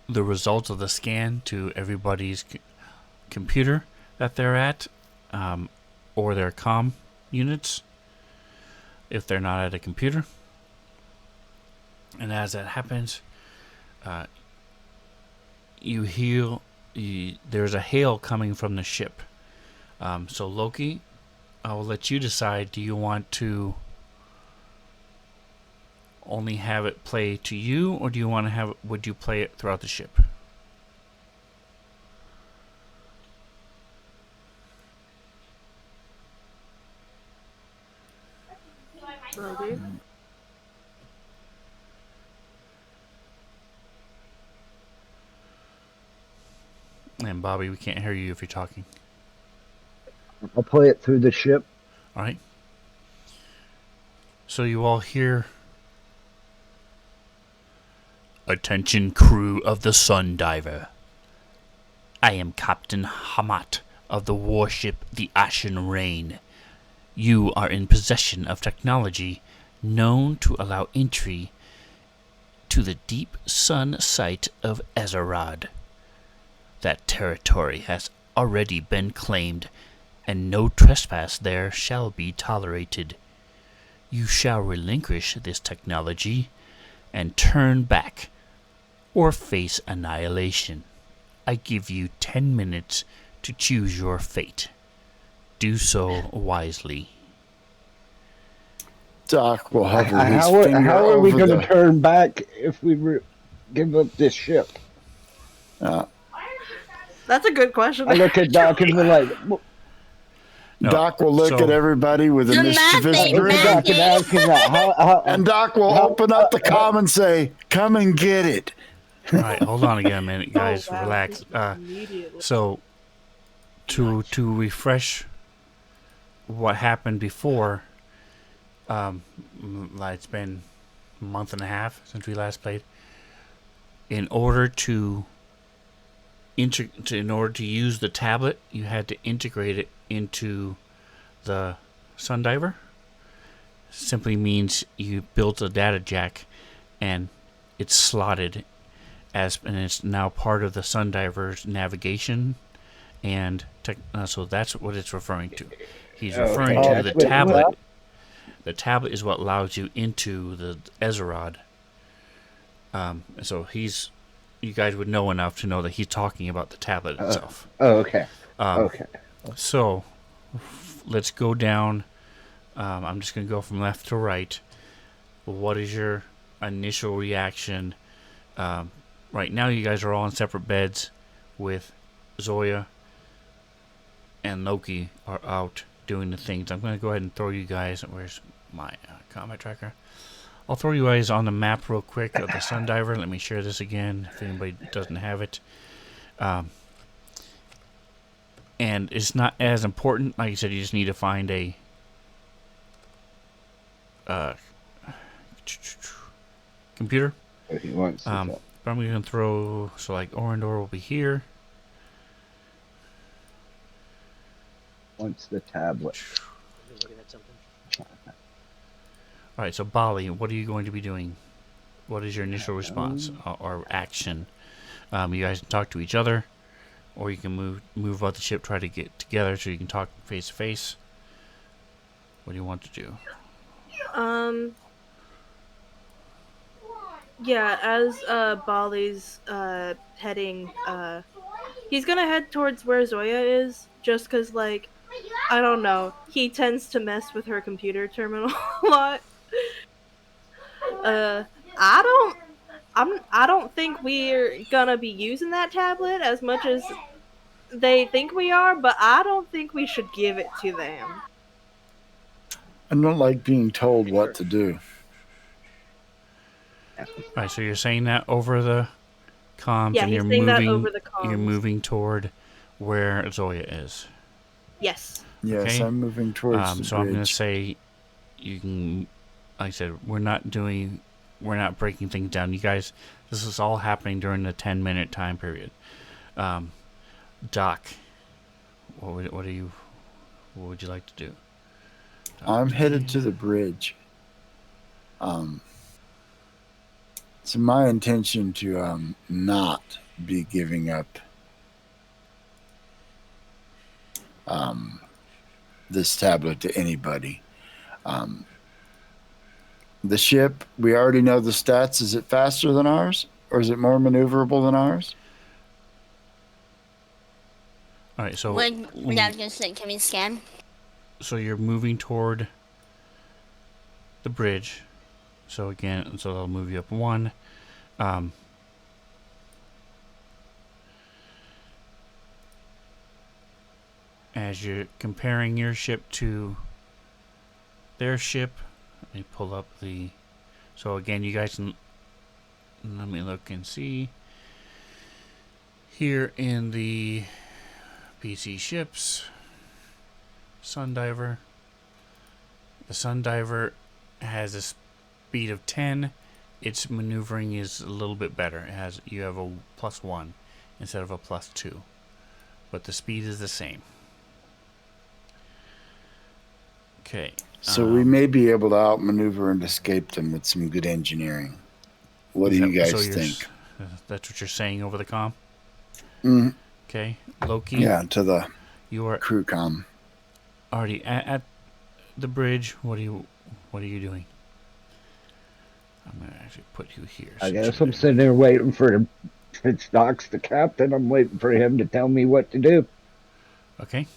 the results of the scan to everybody's computer that they're at, or their comm units if they're not at a computer. And as that happens, you hear there's a hail coming from the ship. So Loki, I will let you decide. Do you want to only have it play to you, or do you want to have? Would you play it throughout the ship? Roby? And Bobby, we can't hear you if you're talking. I'll play it through the ship. All right. So you all hear, "Attention, crew of the Sun Diver. I am Captain Hamat of the warship the Ashen Rain. You are in possession of technology known to allow entry to the deep sun site of Ezerad. That territory has already been claimed, and no trespass there shall be tolerated. You shall relinquish this technology and turn back, or face annihilation. I give you 10 minutes to choose your fate. Do so wisely." Doc will hover his How finger are we over going to the. turn back if we give up this ship? That's a good question. I look at Doc and we're like, well, No, Doc will look at everybody with a The mischievous math ain't look at grin, Doc and mathing. ask him that. and Doc will open up the comm and say, "Come and get it." All right, hold on again a minute, guys. Oh, wow. Relax. Immediately. So to refresh what happened before, like it's been a month and a half since we last played. In order to use the tablet, you had to integrate it into the Sundiver. Simply means you built a data jack, and it's slotted and it's now part of the Sundiver's navigation and so that's what it's referring to. He's referring to the tablet. The tablet is what allows you into the Ezerad. So you guys would know enough to know that he's talking about the tablet itself. Okay. Okay. So let's go down. I'm just going to go from left to right. What is your initial reaction? Right now, you guys are all in separate beds with Zoya and Loki are out doing the things. I'm going to go ahead and throw you guys. Where's my combat tracker? I'll throw you guys on the map real quick of the Sundiver. Let me share this again if anybody doesn't have it. And it's not as important. Like I said, you just need to find a computer. He wants to But I'm going to throw, so like Orindor will be here. wants the tablet. Looking at something. Alright, so Bali, what are you going to be doing? What is your initial response or action? You guys can talk to each other, or you can move out the ship, try to get together so you can talk face to face. What do you want to do? Yeah, as Bali's heading, he's gonna head towards where Zoya is, just cause like, I don't know, he tends to mess with her computer terminal a lot. I don't think we're gonna be using that tablet as much as they think we are, but I don't think we should give it to them. I don't like being told Okay, what sure. to do. Right. So you're saying that over the comms, Yeah, and he's saying that over the you're comms. moving toward where Zoya is. Yes. Yes, Okay. I'm moving towards the So I'm gonna bridge. say you can. Like I said, we're not breaking things down. You guys, this is all happening during the 10-minute time period. Um, Doc, what would you like to do? I'm Dr. headed D. to the bridge. Um, it's my intention to not be giving up um, this tablet to anybody. Um, the ship, we already know the stats. Is it faster than ours, or is it more maneuverable than ours? All right. When I was gonna say, can we scan? So you're moving toward the bridge. So again, so I'll move you up one. Um, as you're comparing your ship to their ship, let me pull up the. So again, you guys can let me look and see here in the PC ships. Sundiver. The Sundiver has a speed of 10. Its maneuvering is a little bit better. You have a +1 instead of a +2, but the speed is the same. Okay. So we may be able to outmaneuver and escape them with some good engineering. What do Is that you so? guys think? That's what you're saying over the comm. Mm, Okay, Loki, yeah, to the you are crew com. already at the bridge. What are you doing? I'm gonna actually put you here. I Since guess you're I'm there. sitting there waiting for him. Since Doc's the captain, I'm waiting for him to tell me what to do. Okay.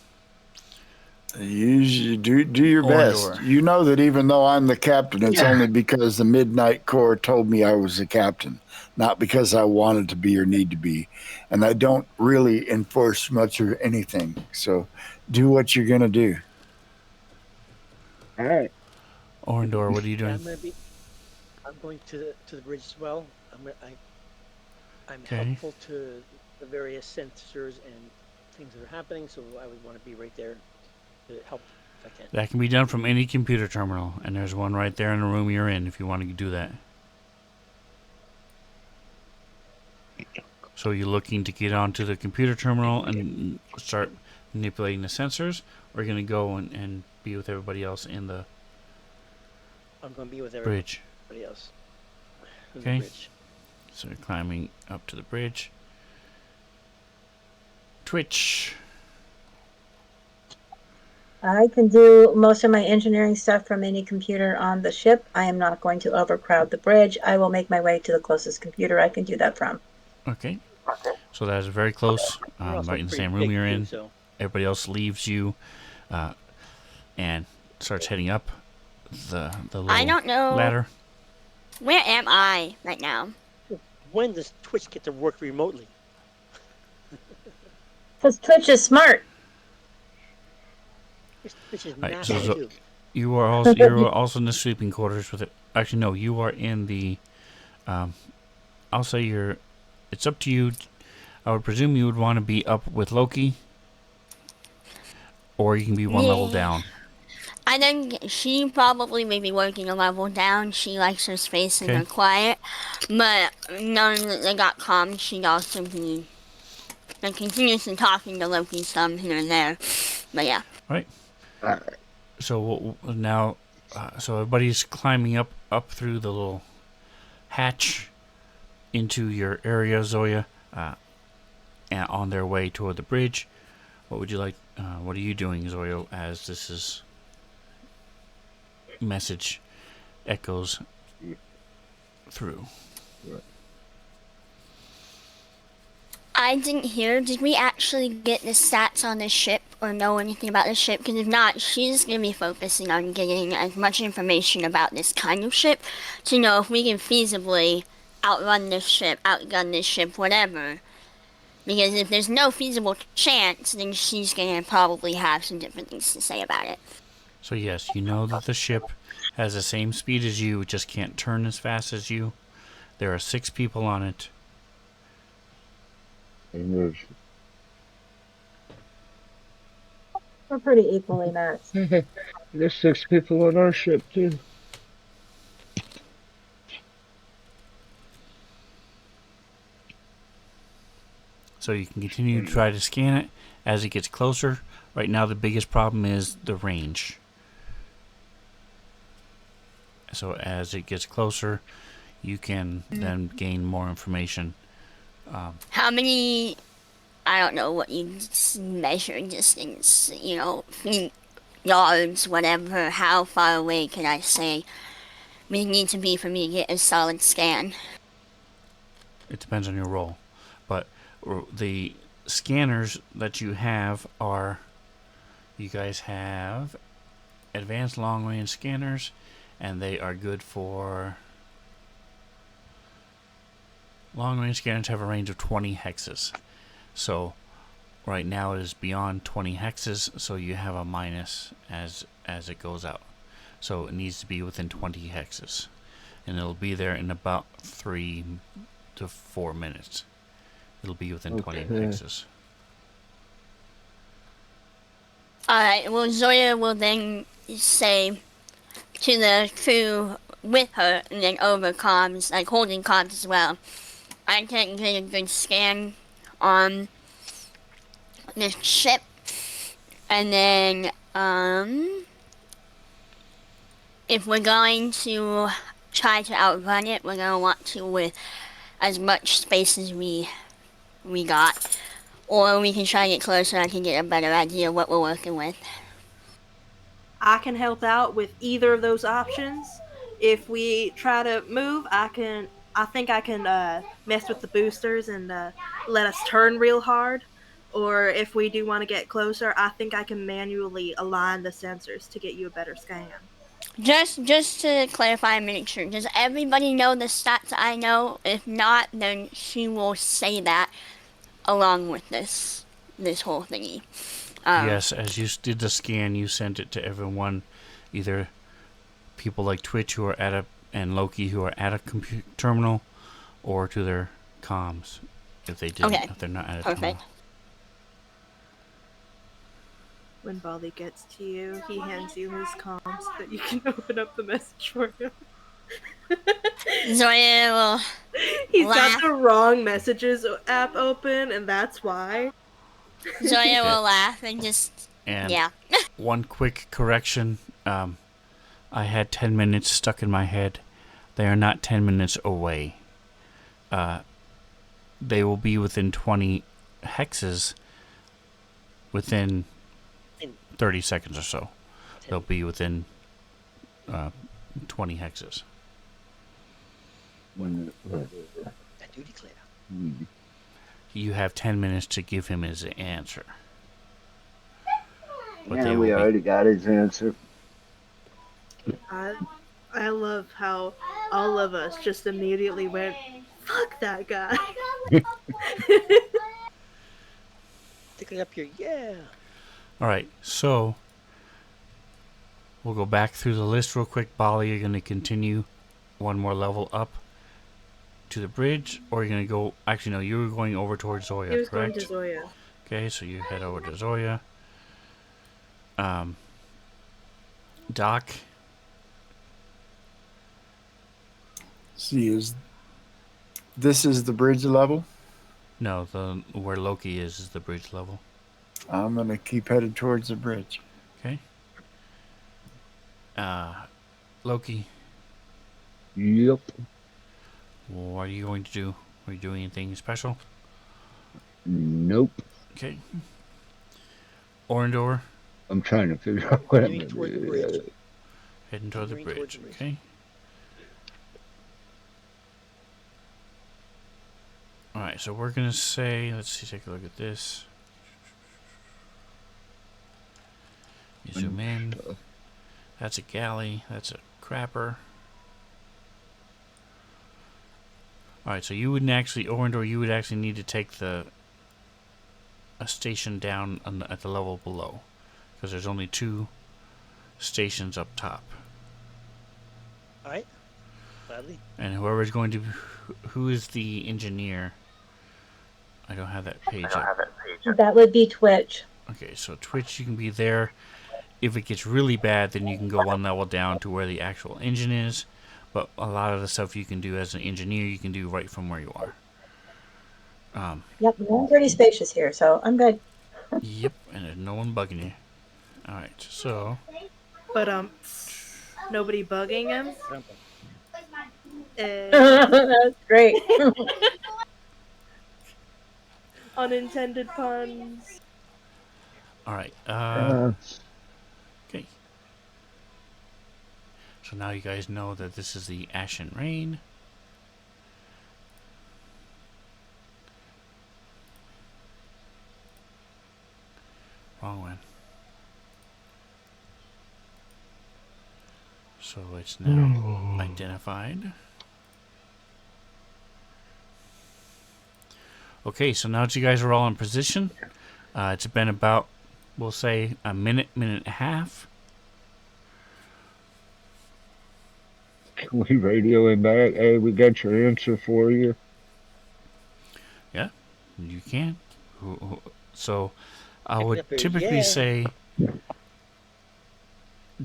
You do your best. Orndor. You know that even though I'm the captain, it's Yeah. only because the Midnight Corps told me I was the captain, not because I wanted to be or need to be. And I don't really enforce much of anything. So do what you're going to do. All right. Orndor, what are you Yeah, doing? I'm going to the bridge as well. I'm Okay. helpful to the various sensors and things that are happening, so I would want to be right there to help if I can. That can be done from any computer terminal, and there's one right there in the room you're in if you want to do that. So you're looking to get onto the computer terminal and start manipulating the sensors, or you're going to go and be with everybody else in the I'm going to be with everybody bridge. else in the Okay. bridge. So you're climbing up to the bridge. Twitch. I can do most of my engineering stuff from any computer on the ship. I am not going to overcrowd the bridge. I will make my way to the closest computer I can do that from. Okay. So that is very close, You're also right in the pretty same room big you're too, in. so Everybody else leaves you uh, and starts heading up the I little don't know. ladder. Where am I right now? when does Twitch get to work remotely? Because Twitch is smart. Twitch is All right, nasty too. you are also in the sleeping quarters with it. Actually, no, you are in the. Um, I'll say you're. It's up to you. I would presume you would want to be up with Loki, or you can be one level Yeah. down. I think she probably may be working a level down. She likes her space and Okay. her quiet. But knowing that they got calm, she'd also be like continuously talking to Loki some here and there. But yeah. All right. All right. So now, so everybody's climbing up through the little hatch into your area, Zoya, and on their way toward the bridge. What would you like? What are you doing, Zoya, as this is message echoes through? I didn't hear. Did we actually get the stats on the ship or know anything about the ship? Because if not, she's going to be focusing on getting as much information about this kind of ship to know if we can feasibly outrun this ship, outgun this ship, whatever. Because if there's no feasible chance, then she's going to probably have some different things to say about it. So yes, you know that the ship has the same speed as you, it just can't turn as fast as you. There are 6 people on it. And We're pretty equally matched. there's 6 people on our ship too. So you can continue to try to scan it as it gets closer. Right now the biggest problem is the range. So as it gets closer, you can then gain more information. How many? I don't know what you measure distance. Feet, yards, whatever. How far away can I say we need to be for me to get a solid scan? It depends on your role. But the scanners that you have are, you guys have advanced long range scanners, and they are good for, long range scanners have a range of 20 hexes. So right now it is beyond 20 hexes, so you have a minus as it goes out. So it needs to be within 20 hexes, and it'll be there in about 3 to 4 minutes. It'll be within 20 hexes. Alright, well, Zoya will then say to the crew with her, and then over comms, like holding comms as well, I can't get a good scan on the ship, and then, if we're going to try to outrun it, we're gonna want to with as much space as we got. Or we can try to get closer and I can get a better idea of what we're working with. I can help out with either of those options. If we try to move, I think I can mess with the boosters and let us turn real hard. Or if we do want to get closer, I think I can manually align the sensors to get you a better scan. Just to clarify and make sure, does everybody know the stats I know? If not, then she will say that along with this whole thingy. Yes, as you did the scan, you sent it to everyone, either people like Twitch who are at a, and Loki who are at a terminal, or to their comms if they didn't, Okay. if they're not at a Perfect. terminal. When Baldy gets to you, he hands you his comms so that you can open up the message for him. Zoya will He's laugh. got the wrong messages app open, and that's why. Zoya will laugh and just, And yeah. one quick correction, I had 10 minutes stuck in my head. They are not 10 minutes away. They will be within 20 hexes within 30 seconds or so. They'll be within 20 hexes. I do declare. You have 10 minutes to give him his answer. But Yeah, they we will already got his answer. I love how all of us just immediately went, fuck that guy. Stick it up here, yeah. Alright, so we'll go back through the list real quick. Bali, you're going to continue one more level up to the bridge, or you're going to go, actually no, you were going over towards Zoya, He was correct? going to Zoya. Okay, so you head over to Zoya. Doc, See, this is the bridge level? no, the where Loki is the bridge level. I'm going to keep headed towards the bridge. Okay. Loki, Yep. what are you going to do? Are you doing anything special? Nope. Okay. Orindor, I'm trying to figure out what I'm Heading gonna toward the do. bridge. heading toward the Moving towards bridge. the bridge. Okay. Alright, so we're going to say, let's see, take a look at this. You zoom in. That's a galley. That's a crapper. Alright, so you wouldn't actually, Orindor, you would actually need to take a station down at the level below. Because there's only 2 stations up top. All right. Gladly. And whoever's going to, who is the engineer? I don't have that page up. That would be Twitch. Okay, so Twitch, you can be there. If it gets really bad, then you can go one level down to where the actual engine is. But a lot of the stuff you can do as an engineer, you can do right from where you are. Yep, I'm pretty spacious here, so I'm good. Yep, and there's no one bugging you. Alright, so But nobody bugging him. Trampa. That's great. Unintended puns. alright, Uh, okay. So now you guys know that this is the Ashen Rain. Wrong one. So it's now identified. Okay, so now that you guys are all in position, it's been about, we'll say, a minute, minute and a half. can we radio him back? Hey, we got your answer for you. Yeah, you can. So I would Except for typically yeah. say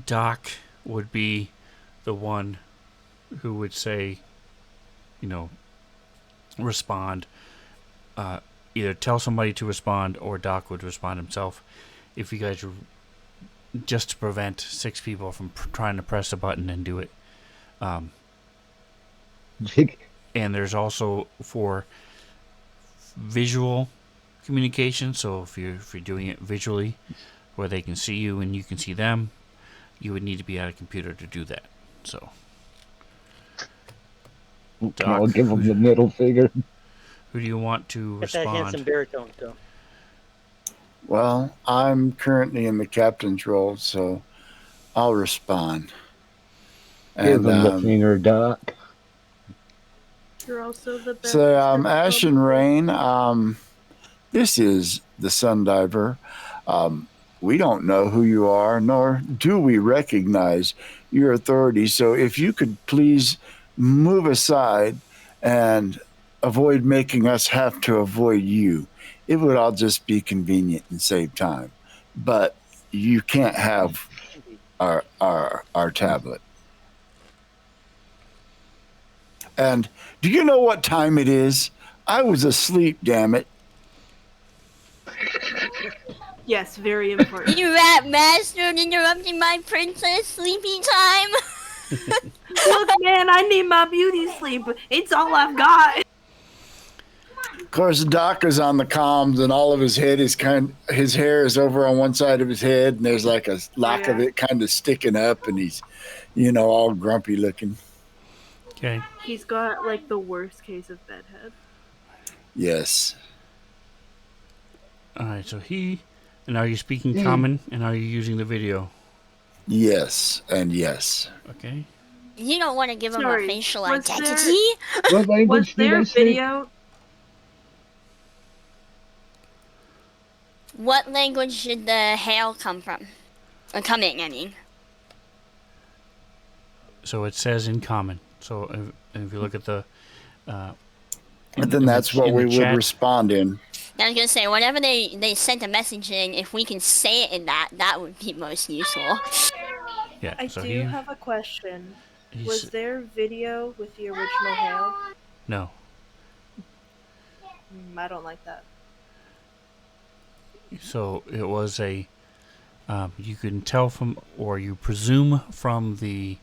Doc would be the one who would say, respond. Either tell somebody to respond or Doc would respond himself. If you guys, just to prevent 6 people from trying to press a button and do it. And there's also for visual communication. So if you're doing it visually, where they can see you and you can see them, you would need to be at a computer to do that. So, I'll give him the middle finger. Who do you want to Got that handsome respond? baritone, so. Well, I'm currently in the captain's role, so I'll respond. Give him the finger, Doc. You're also the best. So, Ashen Rain, this is the Sundiver. We don't know who you are, nor do we recognize your authority. So if you could please move aside and avoid making us have to avoid you, it would all just be convenient and save time. But you can't have our tablet. And do you know what time it is? I was asleep, damn it. Yes, very important. You rat bastard interrupting my princess sleeping time. Look, man, I need my beauty sleep. It's all I've got. Of course, Doc is on the comms, and all of his head is his hair is over on one side of his head, and there's like a lock of it kind of sticking up, and he's, all grumpy looking. Okay. He's got like the worst case of bedhead. Yes. All right. So and are you speaking common? And are you using the video? Yes, and yes. Okay. You don't want to give him a facial identity? What language Was there did I say? video? What language did the hail come from? Or coming, I mean. So it says in common. So if you look at the. And then that's what we would respond in. I was gonna say, whenever they sent a message in, if we can say it in that would be most useful. Yeah. I so do have a question. Was there video with the original hail? No. I don't like that. So it was you can tell from, or you presume from the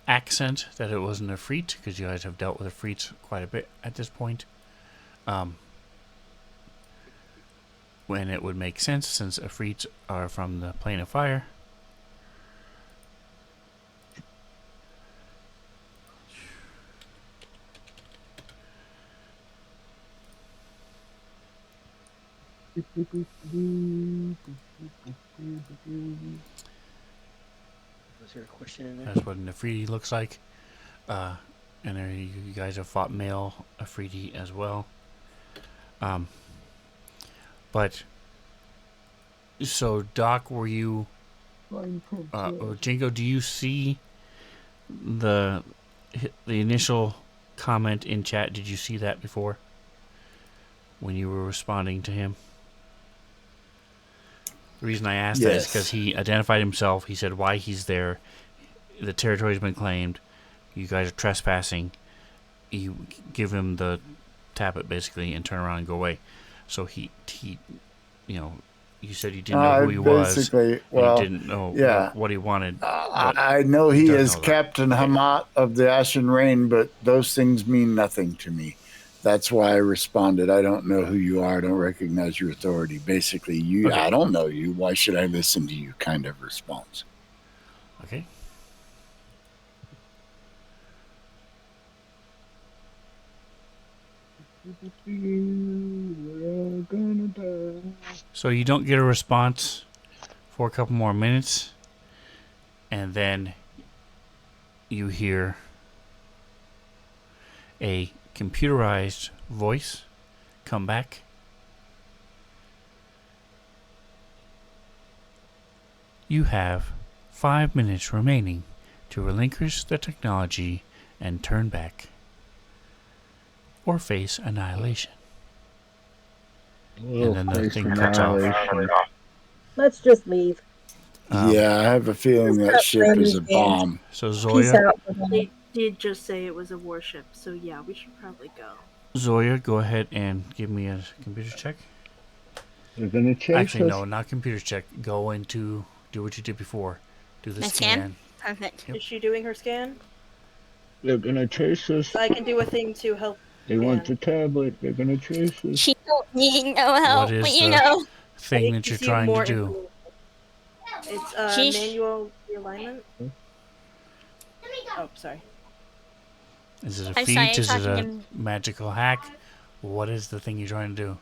accent that it wasn't a Freet, because you guys have dealt with a Freet quite a bit at this point. When it would make sense, since Afrits are from the plane of fire. Was there a question in there? That's what an Afridi looks like. And there you guys have fought male Afridi as well. But so Doc, were you Jingo, do you see the initial comment in chat? Did you see that before when you were responding to him? The reason I asked that is because Yes. he identified himself. He said why he's there. The territory's been claimed. You guys are trespassing. You give him the tablet basically and turn around and go away. So he you know, you said you didn't know who he was. Basically, And you well, didn't know yeah. what he wanted. I know he does is know that. Captain Okay. Hamat of the Ashen Rain, but those things mean nothing to me. That's why I responded. I don't know who you are. I don't recognize your authority. Basically, Okay. I don't know you. Why should I listen to you? Kind of response. Okay. We're all gonna die. So you don't get a response for a couple more minutes, and then you hear a computerized voice come back. You have 5 minutes remaining to relinquish the technology and turn back, or face annihilation. And then the thing cuts off. Let's just leave. Yeah, I have a feeling that Stop ship playing is these a games. bomb. So Peace Zoya, out. They did just say it was a warship, so yeah, we should probably go. Zoya, go ahead and give me a computer check. They're gonna chase Actually, us. no, not computer check. Go into do what you did before. Do the My scan. scan? Perfect. Yep. Is she doing her scan? They're gonna chase us. I can do a thing to help. They want the scan. tablet. They're gonna chase us. She don't need no help, What but is you the know. thing It that you're gives you trying to more do? information. It's Sheesh. manual realignment. Oh, sorry. Is it a I'm sorry, feat? I'm Is it talking a to him. magical hack? What is the thing you're trying to do?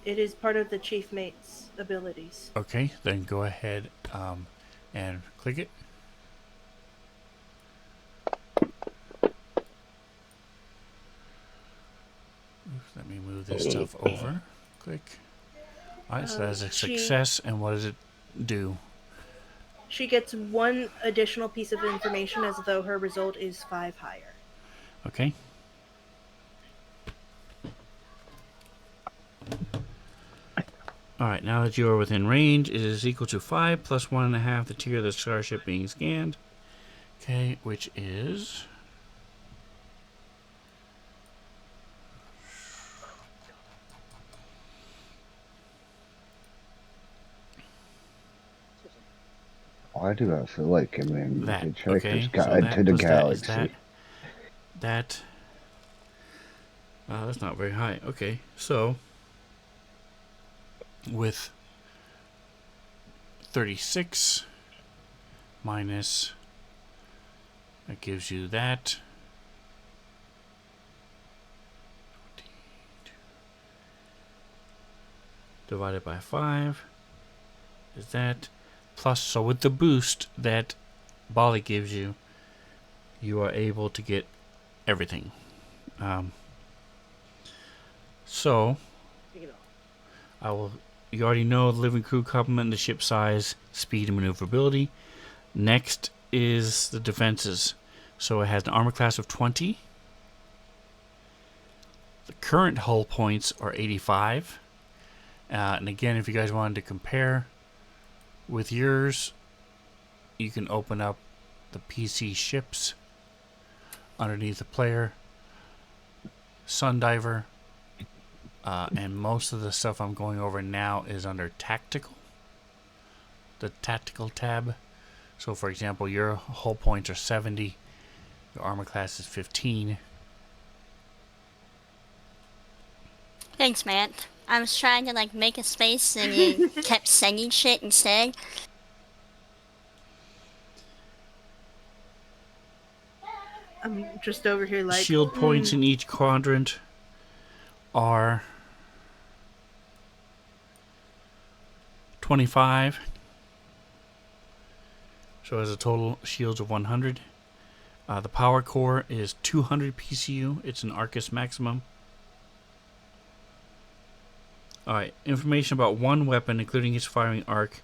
It is part of the chief mate's abilities. Okay, then go ahead and click it. Oops, let me move this stuff over. Click. Alright, so that's a success. And what does it do? She gets one additional piece of information as though her result is 5 higher. Okay. Alright, now that you are within range, it is equal to 5 plus 1.5 the tier of the starship being scanned. Okay, which is... Why do I feel like I'm in that. the Hitchhiker's Okay, so Guide that to the plus that is Galaxy? that. That's not very high. Okay, so with 36 minus, that gives you that. Divided by 5 is that. Plus, so with the boost that Bali gives you, you are able to get everything. So, Take it off. I will. You already know the living crew complement, the ship size, speed, and maneuverability. Next is the defenses. So it has an armor class of 20. The current hull points are 85. And again, if you guys wanted to compare with yours, you can open up the PC ships underneath the player, Sundiver, and most of the stuff I'm going over now is under tactical, the tactical tab. So for example, your hull points are 70, your armor class is 15. Thanks, Matt. I was trying to like make a space and you kept sending shit instead. I'm just over here like Shield points in each quadrant are 25. So it has a total shields of 100. The power core is 200 PCU. It's an Arcus maximum. Alright, information about one weapon, including its firing arc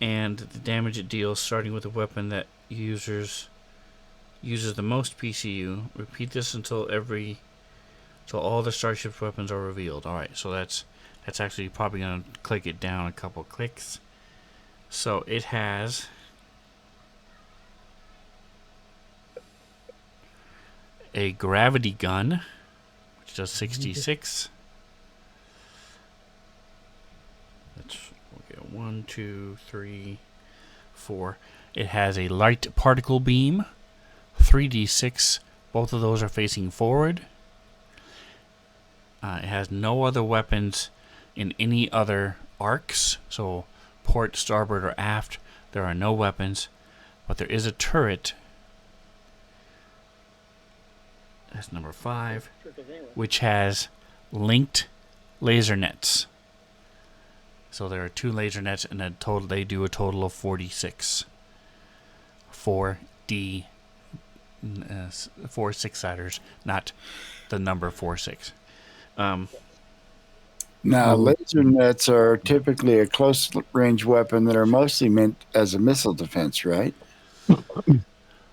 and the damage it deals, starting with a weapon that uses the most PCU. Repeat this until all the starship's weapons are revealed. All right, so that's actually probably gonna click it down a couple clicks. So it has a gravity gun, which does 66. That's okay. 1, 2, 3, 4. It has a light particle beam, 3d6. Both of those are facing forward. It has no other weapons in any other arcs. So port, starboard, or aft, there are no weapons. But there is a turret. That's number 5, which has linked laser nets. So there are 2 laser nets, and they do a total of 46. 4 6-siders, not the number 46. Now, laser nets are typically a close range weapon that are mostly meant as a missile defense, right?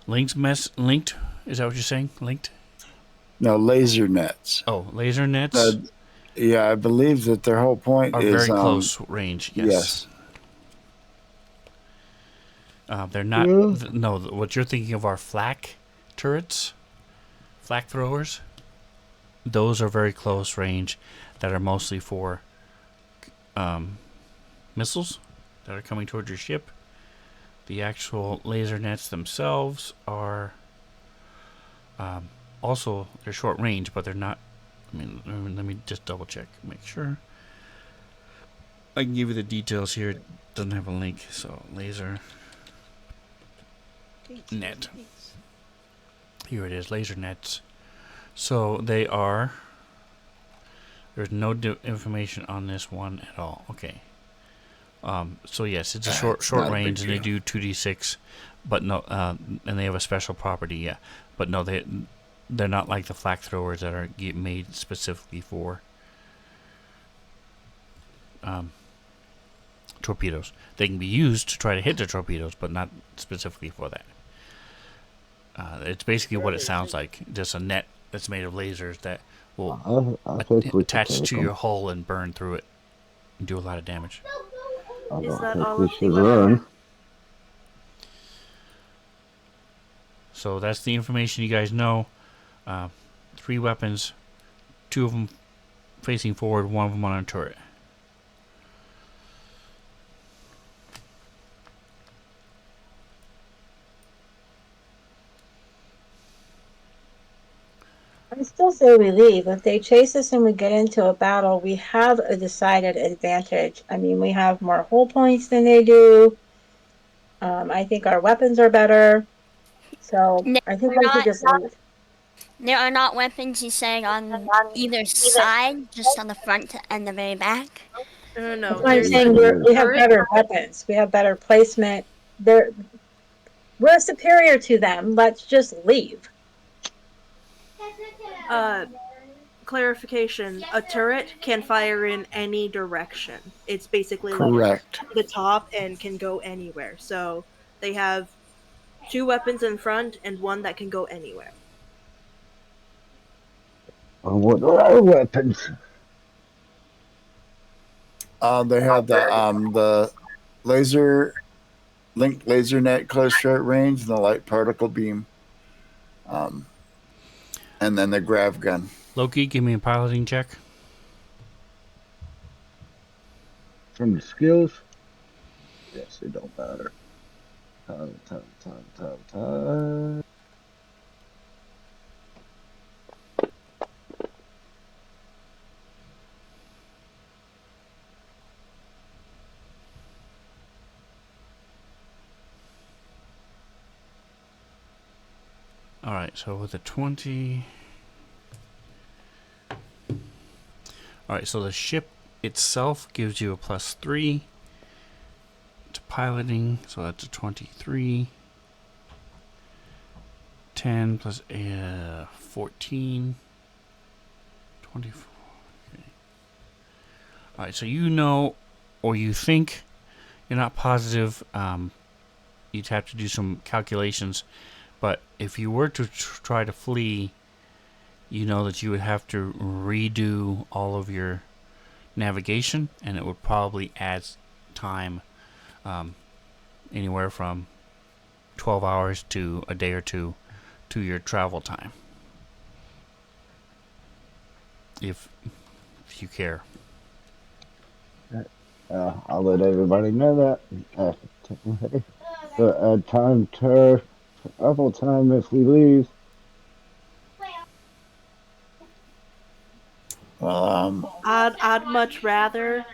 Linked? Is that what you're saying? Linked? No, laser nets. Oh, laser nets Yeah, I believe that their whole point are is very close range. Yes. They're not. No, what you're thinking of are flak turrets, flak throwers. Those are very close range, that are mostly for missiles that are coming towards your ship. The actual laser nets themselves are also, they're short range, but they're not. I mean, let me just double check, make sure. I can give you the details here. It doesn't have a link, so laser net. Here it is, laser nets. So they are. There's no information on this one at all. Okay. So yes, it's a short range, and they do 2d6, but no, and they have a special property. Yeah, but no, they're not like the flak throwers that are made specifically for torpedoes. They can be used to try to hit the torpedoes, but not specifically for that. It's basically what it sounds like, just a net that's made of lasers that will attach to your hull and burn through it and do a lot of damage. Is that all we of the should weapons? run. So that's the information you guys know. 3 weapons, 2 of them facing forward, 1 of them on a turret. I still say we leave. If they chase us and we get into a battle, we have a decided advantage. I mean, we have more hull points than they do. I think our weapons are better. So I think we should just leave. There are not weapons, you saying, on either side, just on the front and the very back? No. That's why I'm There's saying a we have turret. better weapons. We have better placement. We're superior to them. Let's just leave. Clarification: a turret can fire in any direction. It's basically Correct. like the top and can go anywhere. So they have 2 weapons in front and 1 that can go anywhere. What are our weapons? They have the linked laser net close short range and the light particle beam. And then the grav gun. Loki, give me a piloting check. From the skills? Yes, they don't matter. Time. Alright, so with a 20. Alright, so the ship itself gives you a +3 to piloting, so that's a 23. 10 plus 14. 24. Okay. Alright, so you know, or you think, you're not positive. You'd have to do some calculations. But if you were to try to flee, you know that you would have to redo all of your navigation, and it would probably add time, anywhere from 12 hours to a day or two to your travel time. If you care. I'll let everybody know that. But time to travel time if we leave. Well, I'd much rather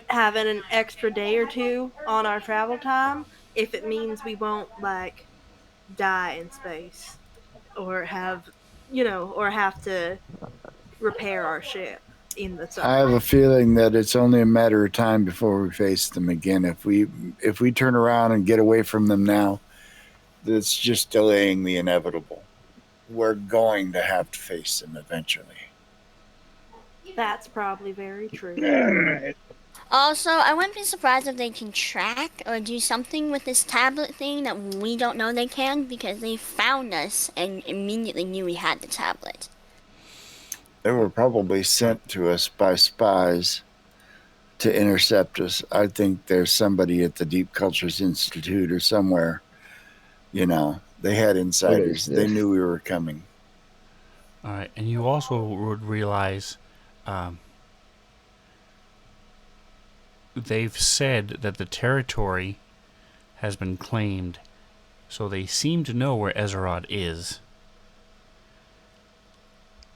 having an extra day or two on our travel time if it means we won't like die in space or have to repair our ship in the I have sun. a feeling that it's only a matter of time before we face them again. If we turn around and get away from them now, that's just delaying the inevitable. We're going to have to face them eventually. That's probably very All true. right. Also, I wouldn't be surprised if they can track or do something with this tablet thing that we don't know they can, because they found us and immediately knew we had the tablet. They were probably sent to us by spies to intercept us. I think there's somebody at the Deep Cultures Institute or somewhere. They had What is insiders. They this? knew we were coming. All right, and you also would realize, they've said that the territory has been claimed, so they seem to know where Ezerod is.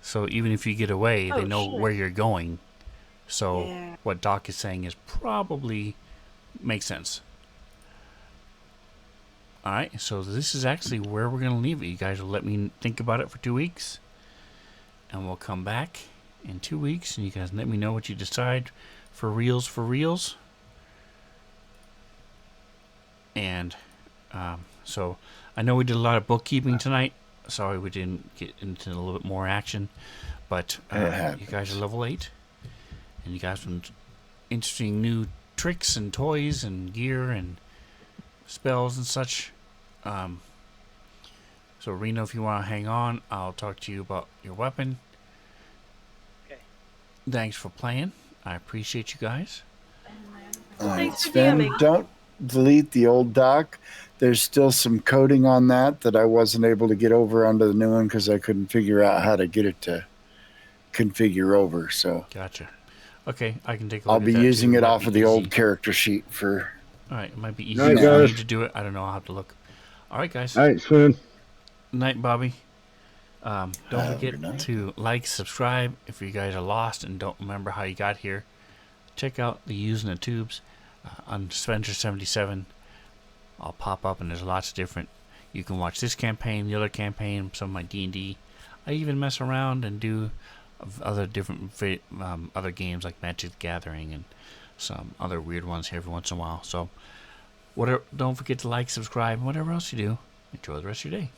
So even if you get away, they Oh know shit. where you're going. So Yeah. what Doc is saying is probably makes sense. All right, so this is actually where we're going to leave it. You guys will let me think about it for 2 weeks, and we'll come back in 2 weeks, and you guys let me know what you decide for reals, And so I know we did a lot of bookkeeping tonight. Sorry we didn't get into a little bit more action, but you guys are level 8, and you guys have some interesting new tricks and toys and gear and spells and such. So Reno, if you want to hang on, I'll talk to you about your weapon. Okay. Thanks for playing. I appreciate you guys. All right, Thanks for Sven, DMing. don't delete the old doc. There's still some coding on that I wasn't able to get over onto the new one because I couldn't figure out how to get it to configure over. So Gotcha. Okay, I can take a I'll look be at that using too. it Might off be of the easy. old character sheet for. All right, it might be Night, easy for me guys. to do it. I don't know. I'll have to look. All right, guys. All right, Spoon. Night, Bobby. Don't Have a forget good night. to like, subscribe. If you guys are lost and don't remember how you got here, check out the Using the Tubes on Spencer77. I'll pop up, and there's lots of different. You can watch this campaign, the other campaign, some of my D&D. I even mess around and do other different other games like Magic the Gathering and some other weird ones here every once in a while. So, whatever. Don't forget to like, subscribe, and whatever else you do. Enjoy the rest of your day.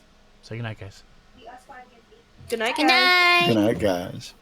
Say goodnight, guys. Good night, Good guys. night. Good night, guys.